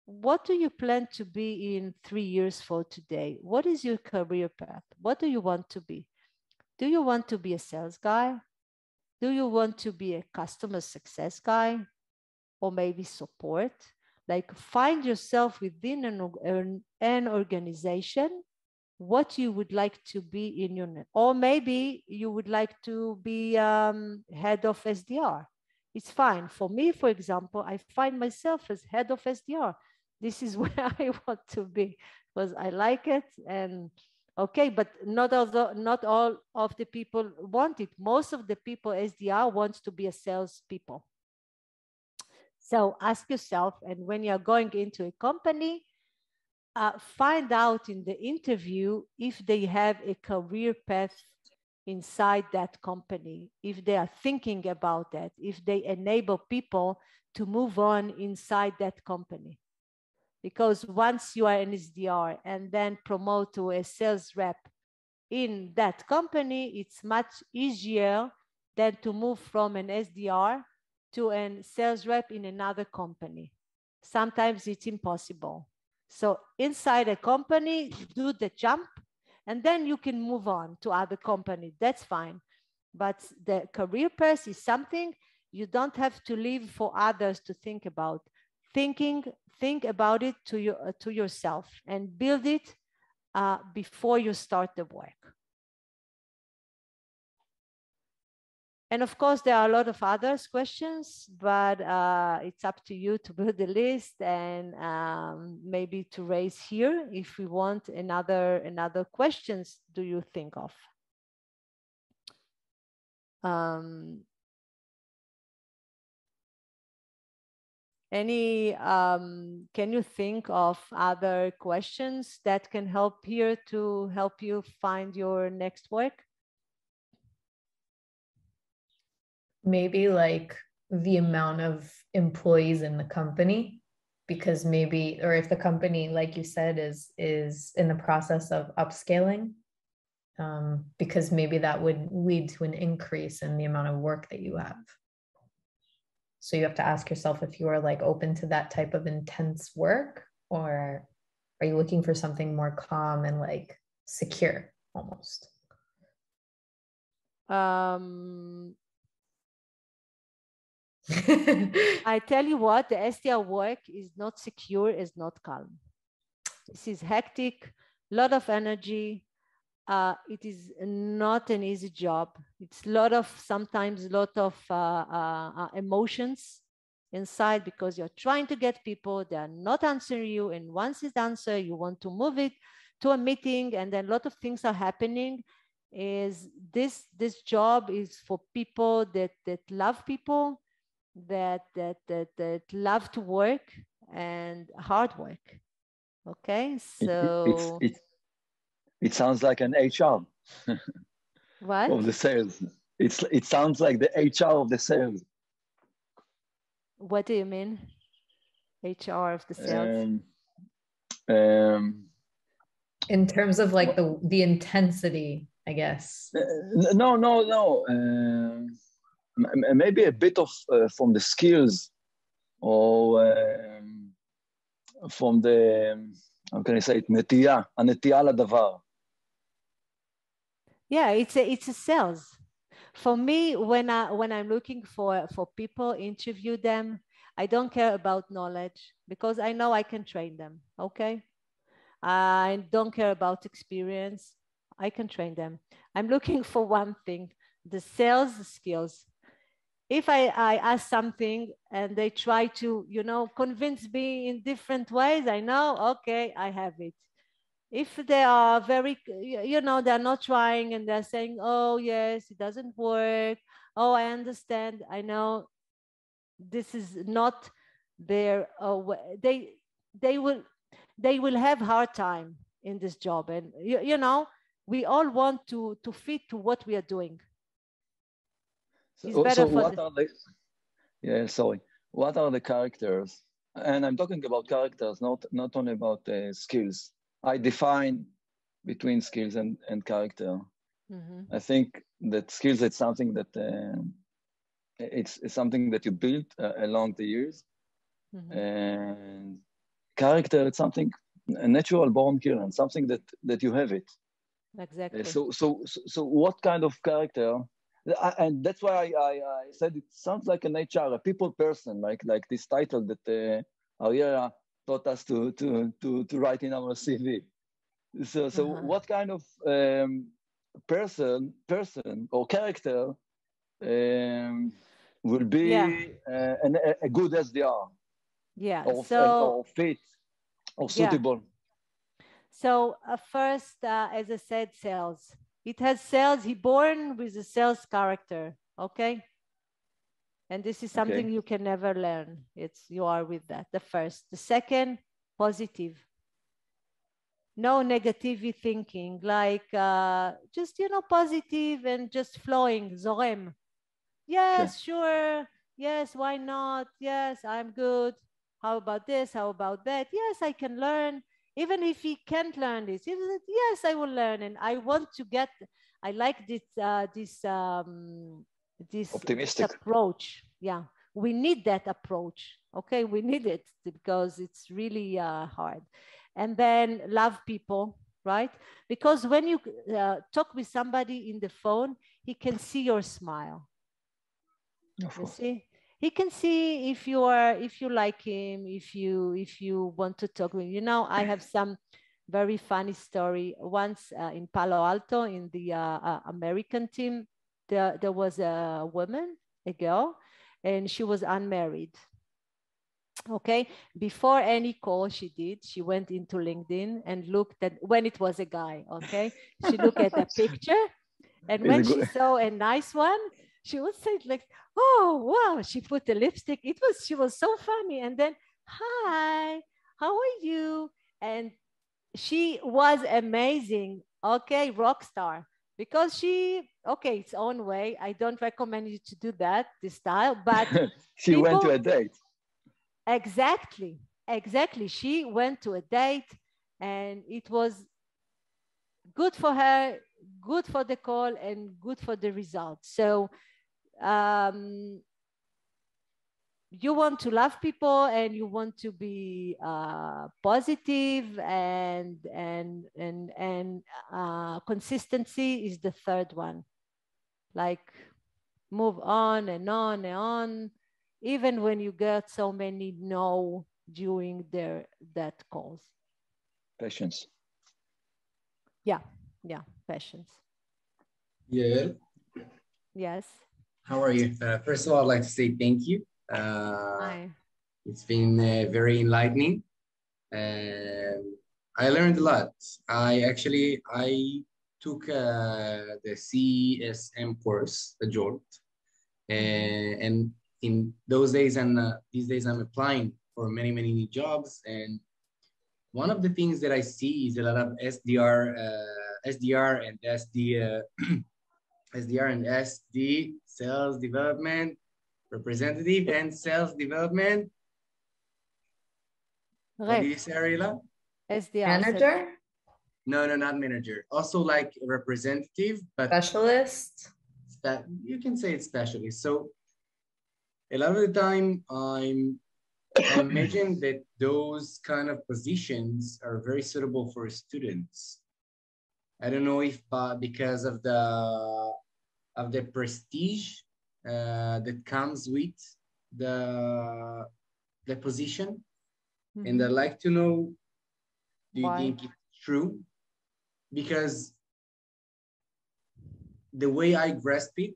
what do you plan to be in 3 years for today? What is your career path? What do you want to be? Do you want to be a sales guy? Do you want to be a customer success guy? Or maybe support? Like, find yourself within an organization, what you would like to be in your, or maybe you would like to be head of SDR. It's fine. For me, for example, I find myself as head of SDR. This is where I want to be because I like it. And okay, but not all of the people want it. Most of the people, SDR wants to be a salespeople. So ask yourself, and when you're going into a company, find out in the interview if they have a career path inside that company, if they are thinking about that, if they enable people to move on inside that company. Because once you are an SDR and then promote to a sales rep in that company, it's much easier than to move from an SDR to a sales rep in another company. Sometimes it's impossible. So inside a company, do the jump, and then you can move on to other company. That's fine. But the career path is something you don't have to leave for others to think about. Think about it to yourself and build it before you start the work. And of course, there are a lot of other questions, but it's up to you to build the list and maybe to raise here if we want another questions do you think of. Can you think of other questions that can help here to help you find your next work? Maybe like the amount of employees in the company, because maybe, or if the company, like you said, is in the process of upscaling, because maybe that would lead to an increase in the amount of work that you have. So you have to ask yourself if you are like open to that type of intense work, or are you looking for something more calm and like secure almost? I tell you what, the SDR work is not secure, is not calm. This is hectic, lot of energy. It is not an easy job. It's sometimes a lot of emotions inside, because you're trying to get people, they are not answering you. And once it's answered, you want to move it to a meeting, and then a lot of things are happening. This job is for people that love people, that love to work and hard work. Okay, so it sounds like an HR. What? Of the sales. It sounds like the HR of the sales. What do you mean? HR of the sales? In terms of like the intensity, I guess. No. Maybe a bit of from the skills, or from the, how can I say it, הנטייה לדבר. Yeah, it's a sales. For me, when I'm looking for people, interview them, I don't care about knowledge, because I know I can train them. Okay, I don't care about experience. I can train them. I'm looking for one thing: the sales skills. If I ask something and they try to, convince me in different ways, I know, okay, I have it. If they are very, they're not trying and they're saying, oh, yes, it doesn't work. Oh, I understand. I know this is not their, they will have hard time in this job. And, we all want to fit to what we are doing. What are the characters? And I'm talking about characters, not only about skills. I define between skills and character. Mm-hmm. I think that skills, it's something that it's something that you build along the years. Mm-hmm. And character, it's something, a natural born killer, something that you have it. Exactly. So what kind of character? And that's why I said it sounds like an HR, a people person, like this title that Ariella taught us to write in our CV. So what kind of person or character will be a good SDR? Yeah. Or fit or suitable. Yeah. So first, as I said, sales. It has sales. He born with a sales character. Okay. And this is something you can never learn. You are with that. The first. The second, positive. No negative thinking, like just, positive and just flowing, zorem. Yes, sure. Yes, why not? Yes, I'm good. How about this? How about that? Yes, I can learn. Even if he can't learn this, yes, I will learn. And I want to get, I like this approach. Yeah, we need that approach. Okay, we need it because it's really hard. And then love people, right? Because when you talk with somebody in the phone, he can see your smile. You see, he can see if you like him, if you want to talk with him. I have some very funny story. Once in Palo Alto, in the American team, there was a woman, a girl, and she was unmarried. Okay, before any call she did, she went into LinkedIn and looked at, when it was a guy, okay, she looked at the picture, and when she saw a nice one, she would say like, oh wow, she put the lipstick, she was so funny, and then, hi, how are you? And she was amazing, okay, rock star, because she, okay, its own way, I don't recommend you to do that, this style, but she went to a date. Exactly. She went to a date, and it was good for her, good for the call, and good for the result. So you want to love people, and you want to be positive, and consistency is the third one. Like, move on and on and on, even when you get so many no during that calls. Patience. Yeah, patience. Yeah. Yes. How are you? First of all, I'd like to say thank you. Hi. It's been very enlightening. I learned a lot. I took the CSM course, the JOLT. And in those days and these days, I'm applying for many new jobs. And one of the things that I see is a lot of SDR and SD, SDR and SD, sales development representative, and sales development. What did you say, Ariela? SDR. Manager? No, not manager. Also like representative, but specialist. You can say it's specialist. So a lot of the time I imagine that those kind of positions are very suitable for students. I don't know if because of the prestige that comes with the position. And I'd like to know, do you think it's true? Because the way I grasp it,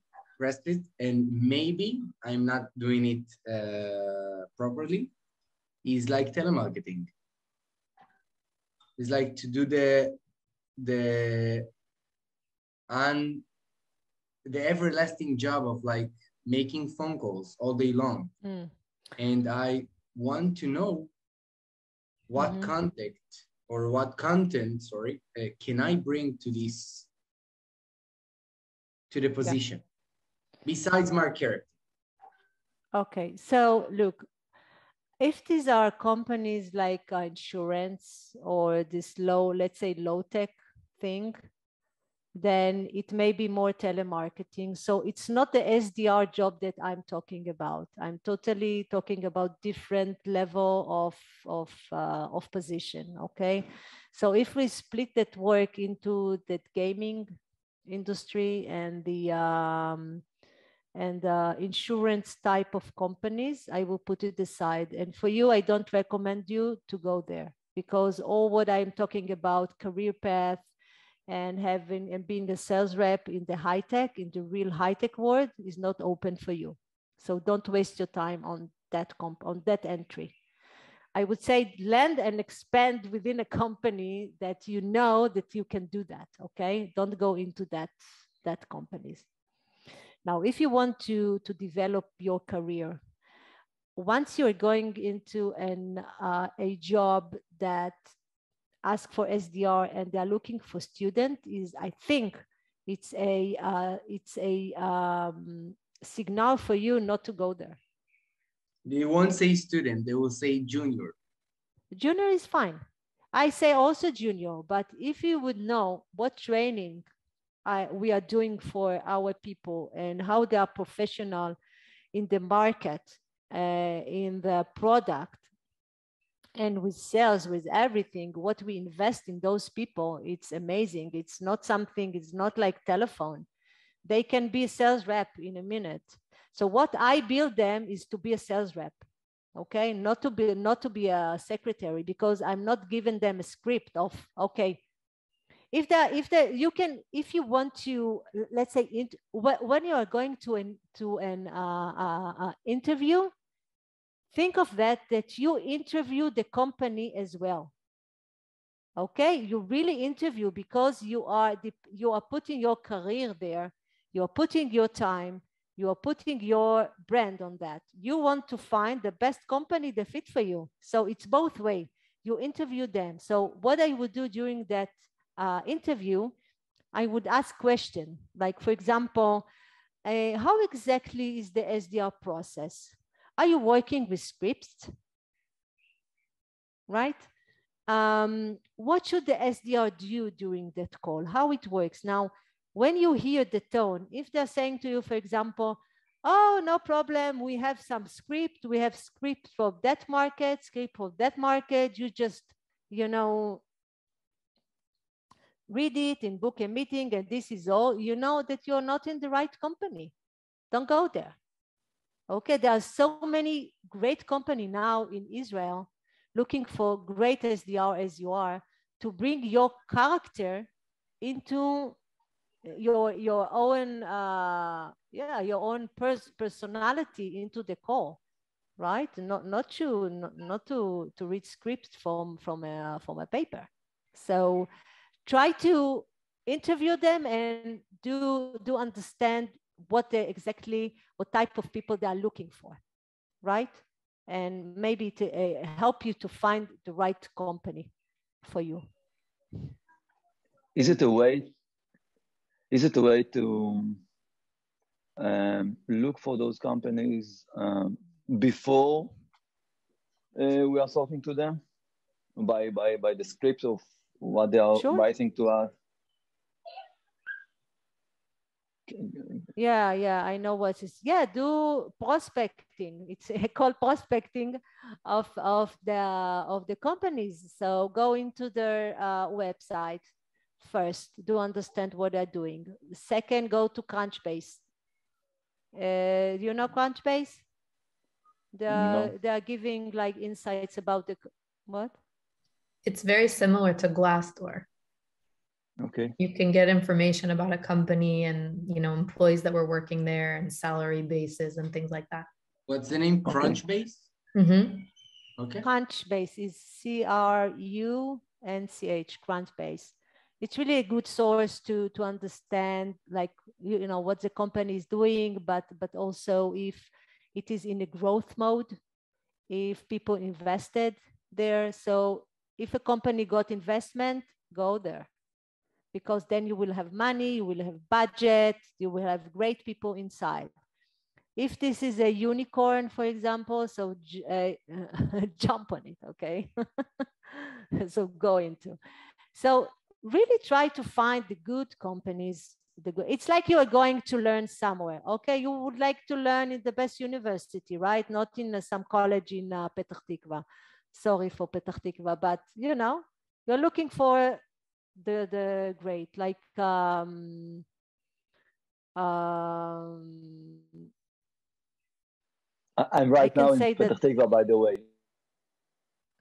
and maybe I'm not doing it properly, is like telemarketing. It's like to do the everlasting job of like making phone calls all day long. And I want to know what content, can I bring to the position besides my character? Okay, so look, if these are companies like insurance or this let's say low tech thing, then it may be more telemarketing. So it's not the SDR job that I'm talking about. I'm totally talking about different level of position. Okay, so if we split that work into that gaming industry and the insurance type of companies, I will put it aside. And for you, I don't recommend you to go there, because all what I'm talking about, career path, and being a sales rep in the high tech, in the real high tech world, is not open for you. So don't waste your time on that entry. I would say land and expand within a company that you know that you can do that. Okay, don't go into that companies. Now, if you want to develop your career, once you're going into a job that ask for SDR and they're looking for student, I think it's a signal for you not to go there. They won't say student, they will say junior. Junior is fine. I say also junior, but if you would know what training we are doing for our people and how they are professional in the market, in the product, and with sales, with everything, what we invest in those people, it's amazing. It's not like telephone. They can be a sales rep in a minute. So what I build them is to be a sales rep, okay? Not to be a secretary, because I'm not giving them a script of, okay, if you want to, let's say, when you are going to an interview, think of that you interview the company as well. Okay, you really interview because you are putting your career there, you're putting your time, you are putting your brand on that. You want to find the best company that fit for you. So it's both way. You interview them. So what I would do during that interview, I would ask questions like, for example, how exactly is the SDR process? Are you working with scripts? Right? What should the SDR do during that call? How it works? Now, when you hear the tone, if they're saying to you, for example, oh, no problem, we have some script, we have script for that market, script for that market, you just, you know, read it and book a meeting and this is all, you know that you're not in the right company. Don't go there. Okay, there are so many great companies now in Israel looking for great SDR as you are to bring your character into your own your own personality into the call, right? Not to read scripts from a paper. So try to interview them and do understand what type of people they are looking for, right? And maybe to help you to find the right company for you. Is it a way to look for those companies before we are talking to them by the script of what they are writing to us? Yeah, I know what is. Yeah, do prospecting. It's called prospecting of the companies. So go into their website first. Do understand what they're doing. Second, go to Crunchbase. Do you know Crunchbase? They are giving like insights about the what? It's very similar to Glassdoor. Okay. You can get information about a company and, you know, employees that were working there and salary bases and things like that. What's the name? Crunchbase? Mm-hmm. Okay. Crunchbase is CRUNCH, Crunchbase. It's really a good source to understand, like, you know, what the company is doing, but also if it is in a growth mode, if people invested there. So if a company got investment, go there. Because then you will have money, you will have budget, you will have great people inside. If this is a unicorn, for example, so jump on it, okay? So go into. So really try to find the good companies. It's like you are going to learn somewhere, okay? You would like to learn in the best university, right? Not in some college in Petah Tikva. Sorry for Petah Tikva, but you know, you're looking for the great, like I'm right now in Petah Tikva, by the way.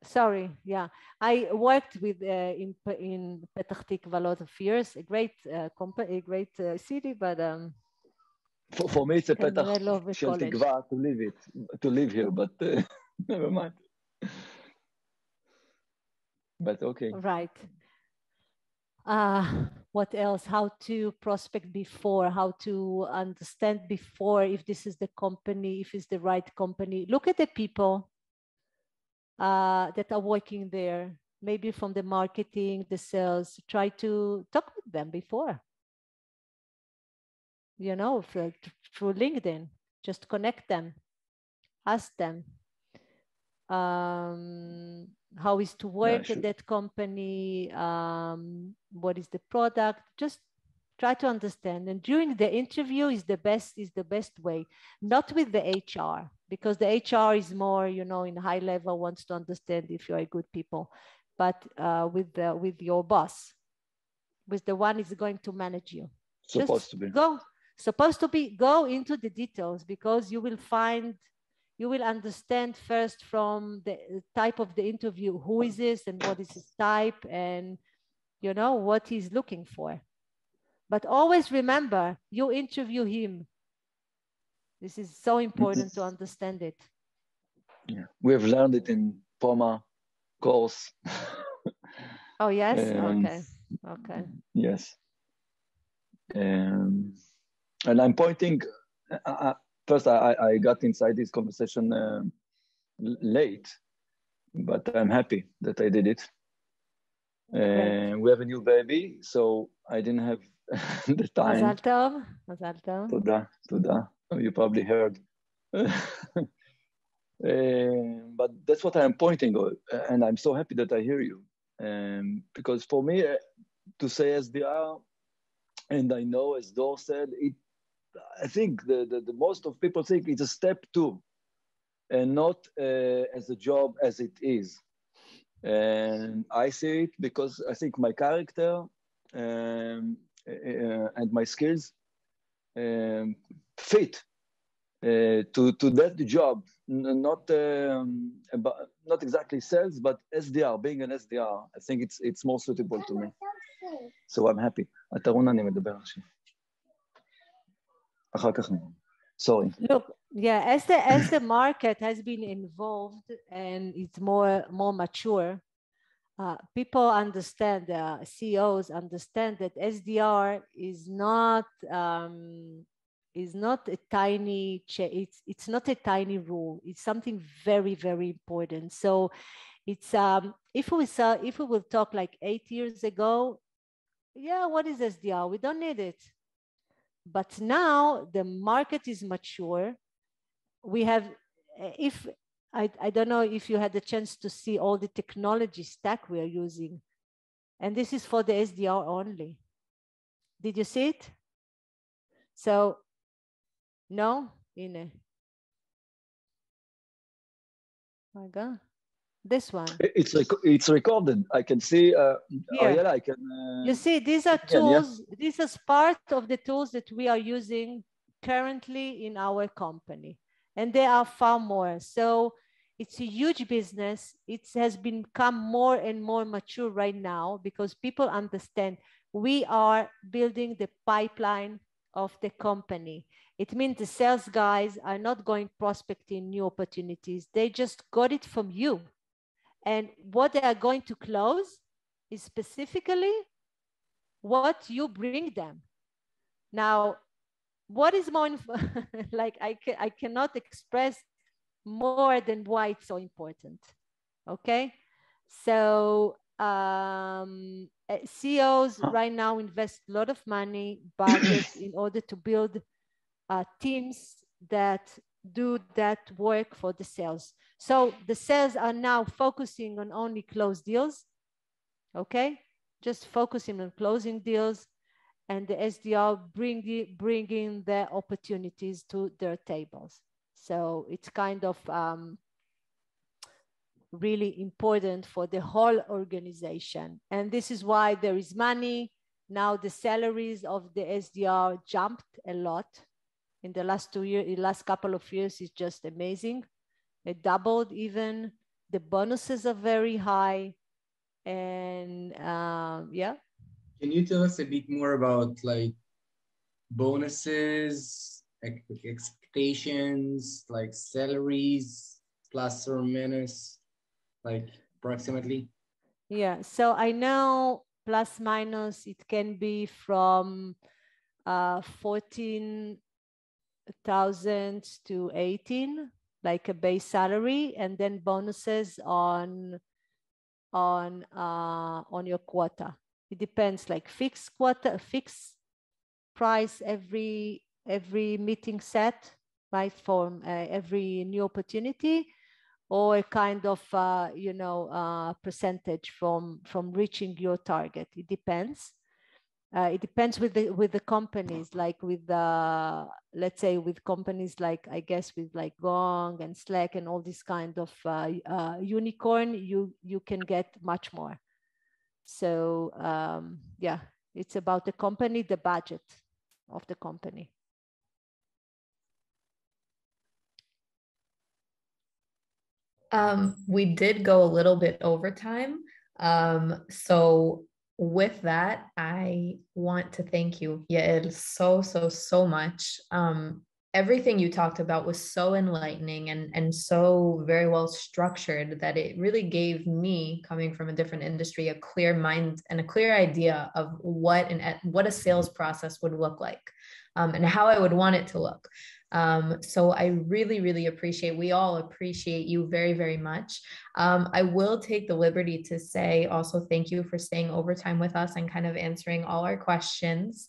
Sorry, yeah, I worked with in Petah Tikva a lot of years. A great company, a great city, but for me it's a Petah Shel Tikva to live here, but never mind. But okay, right. What else? How to prospect before, how to understand before if this is the company, if it's the right company. Look at the people that are working there, maybe from the marketing, the sales. Try to talk with them before, you know, through LinkedIn. Just connect them, ask them how is to work at that company, what is the product. Just try to understand. And during the interview is the best way, not with the HR, because the HR is more, you know, in high level, wants to understand if you are good people, but with your boss, with the one is going to manage you. Supposed to be go into the details, because you will understand first from the type of the interview, who is this and what is his type, and you know, what he's looking for. But always remember, you interview him. This is so important to understand it. Yeah, we have learned it in POMA course. Oh, yes? Okay. Yes. And I'm pointing, first I got inside this conversation late, but I'm happy that I did it. We have a new baby, so I didn't have the time. Mazal tov. Mazal tov. Toda. You probably heard. But that's what I'm pointing on, and I'm so happy that I hear you. Because for me, to say SDR, and I know, as Dor said, I think the most of people think it's a step 2, and not as a job as it is. And I see it because I think my character and my skills fit to that job, not exactly sales, but SDR, being an SDR. I think it's more suitable to me. So I'm happy. Sorry. Look, yeah, as the market has been involved and it's more mature, people understand, CEOs understand that SDR is not a tiny, it's not a tiny rule. It's something very, very important. So it's if we will talk like 8 years ago, yeah, what is SDR? We don't need it. But now the market is mature. We have, I don't know if you had the chance to see all the technology stack we are using. And this is for the SDR only. Did you see it? So, no? Ine. My God. This one. It's recorded. I can see. Oh, yeah, I can. You see, these are tools. Yeah. This is part of the tools that we are using currently in our company, and there are far more. So it's a huge business. It has become more and more mature right now because people understand we are building the pipeline of the company. It means the sales guys are not going prospecting new opportunities. They just got it from you. And what they are going to close is specifically what you bring them. Now, what is more, like I cannot express more than why it's so important, okay? So CEOs right now invest a lot of money, budget in order to build teams that do that work for the sales. So the sales are now focusing on only closed deals, okay? Just focusing on closing deals, and the SDR bringing the opportunities to their tables. So it's kind of really important for the whole organization. And this is why there is money. Now the salaries of the SDR jumped a lot. In the last 2 years, in the last couple of years, it's just amazing. It doubled even. The bonuses are very high. And yeah. Can you tell us a bit more about like bonuses, expectations, like salaries, plus or minus, like approximately? Yeah, so I know plus minus, it can be from 14,000 to 18, like a base salary, and then bonuses on your quota. It depends, like fixed quota, fixed price every meeting set, right, for every new opportunity, or a kind of percentage from reaching your target. It depends. It depends with the companies, like with let's say with companies like, I guess, with like Gong and Slack and all this kind of unicorn, you can get much more. So yeah, it's about the company, the budget of the company. We did go a little bit over time. So with that, I want to thank you, Yael, so much. Everything you talked about was so enlightening and so very well structured that it really gave me, coming from a different industry, a clear mind and a clear idea of what a sales process would look like, and how I would want it to look. So I really appreciate, we all appreciate you very much. I will take the liberty to say also thank you for staying overtime with us and kind of answering all our questions.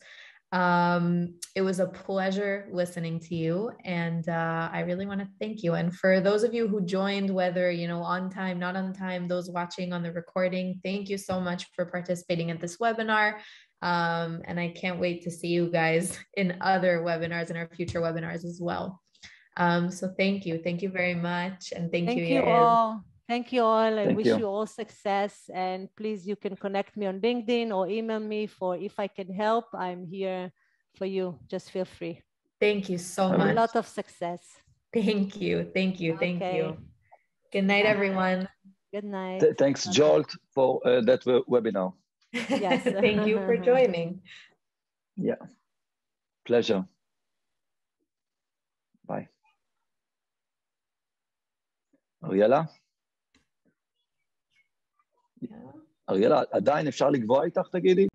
It was a pleasure listening to you, and I really want to thank you. And for those of you who joined, whether on time, not on time, those watching on the recording, thank you so much for participating in this webinar. And I can't wait to see you guys in other webinars and our future webinars as well. So thank you very much, and thank you, Yael. All. Thank you all. I wish you all success. And please, you can connect me on LinkedIn or email me for if I can help. I'm here for you. Just feel free. Thank you so much. A lot of success. Thank you. Good night, everyone. Good night. Thanks, Jolt, for that webinar. Yes. Thank you for joining. Yeah. Pleasure. Bye. אריאלה? אריאלה, עדיין אפשר לגבוה איתך, תגידי?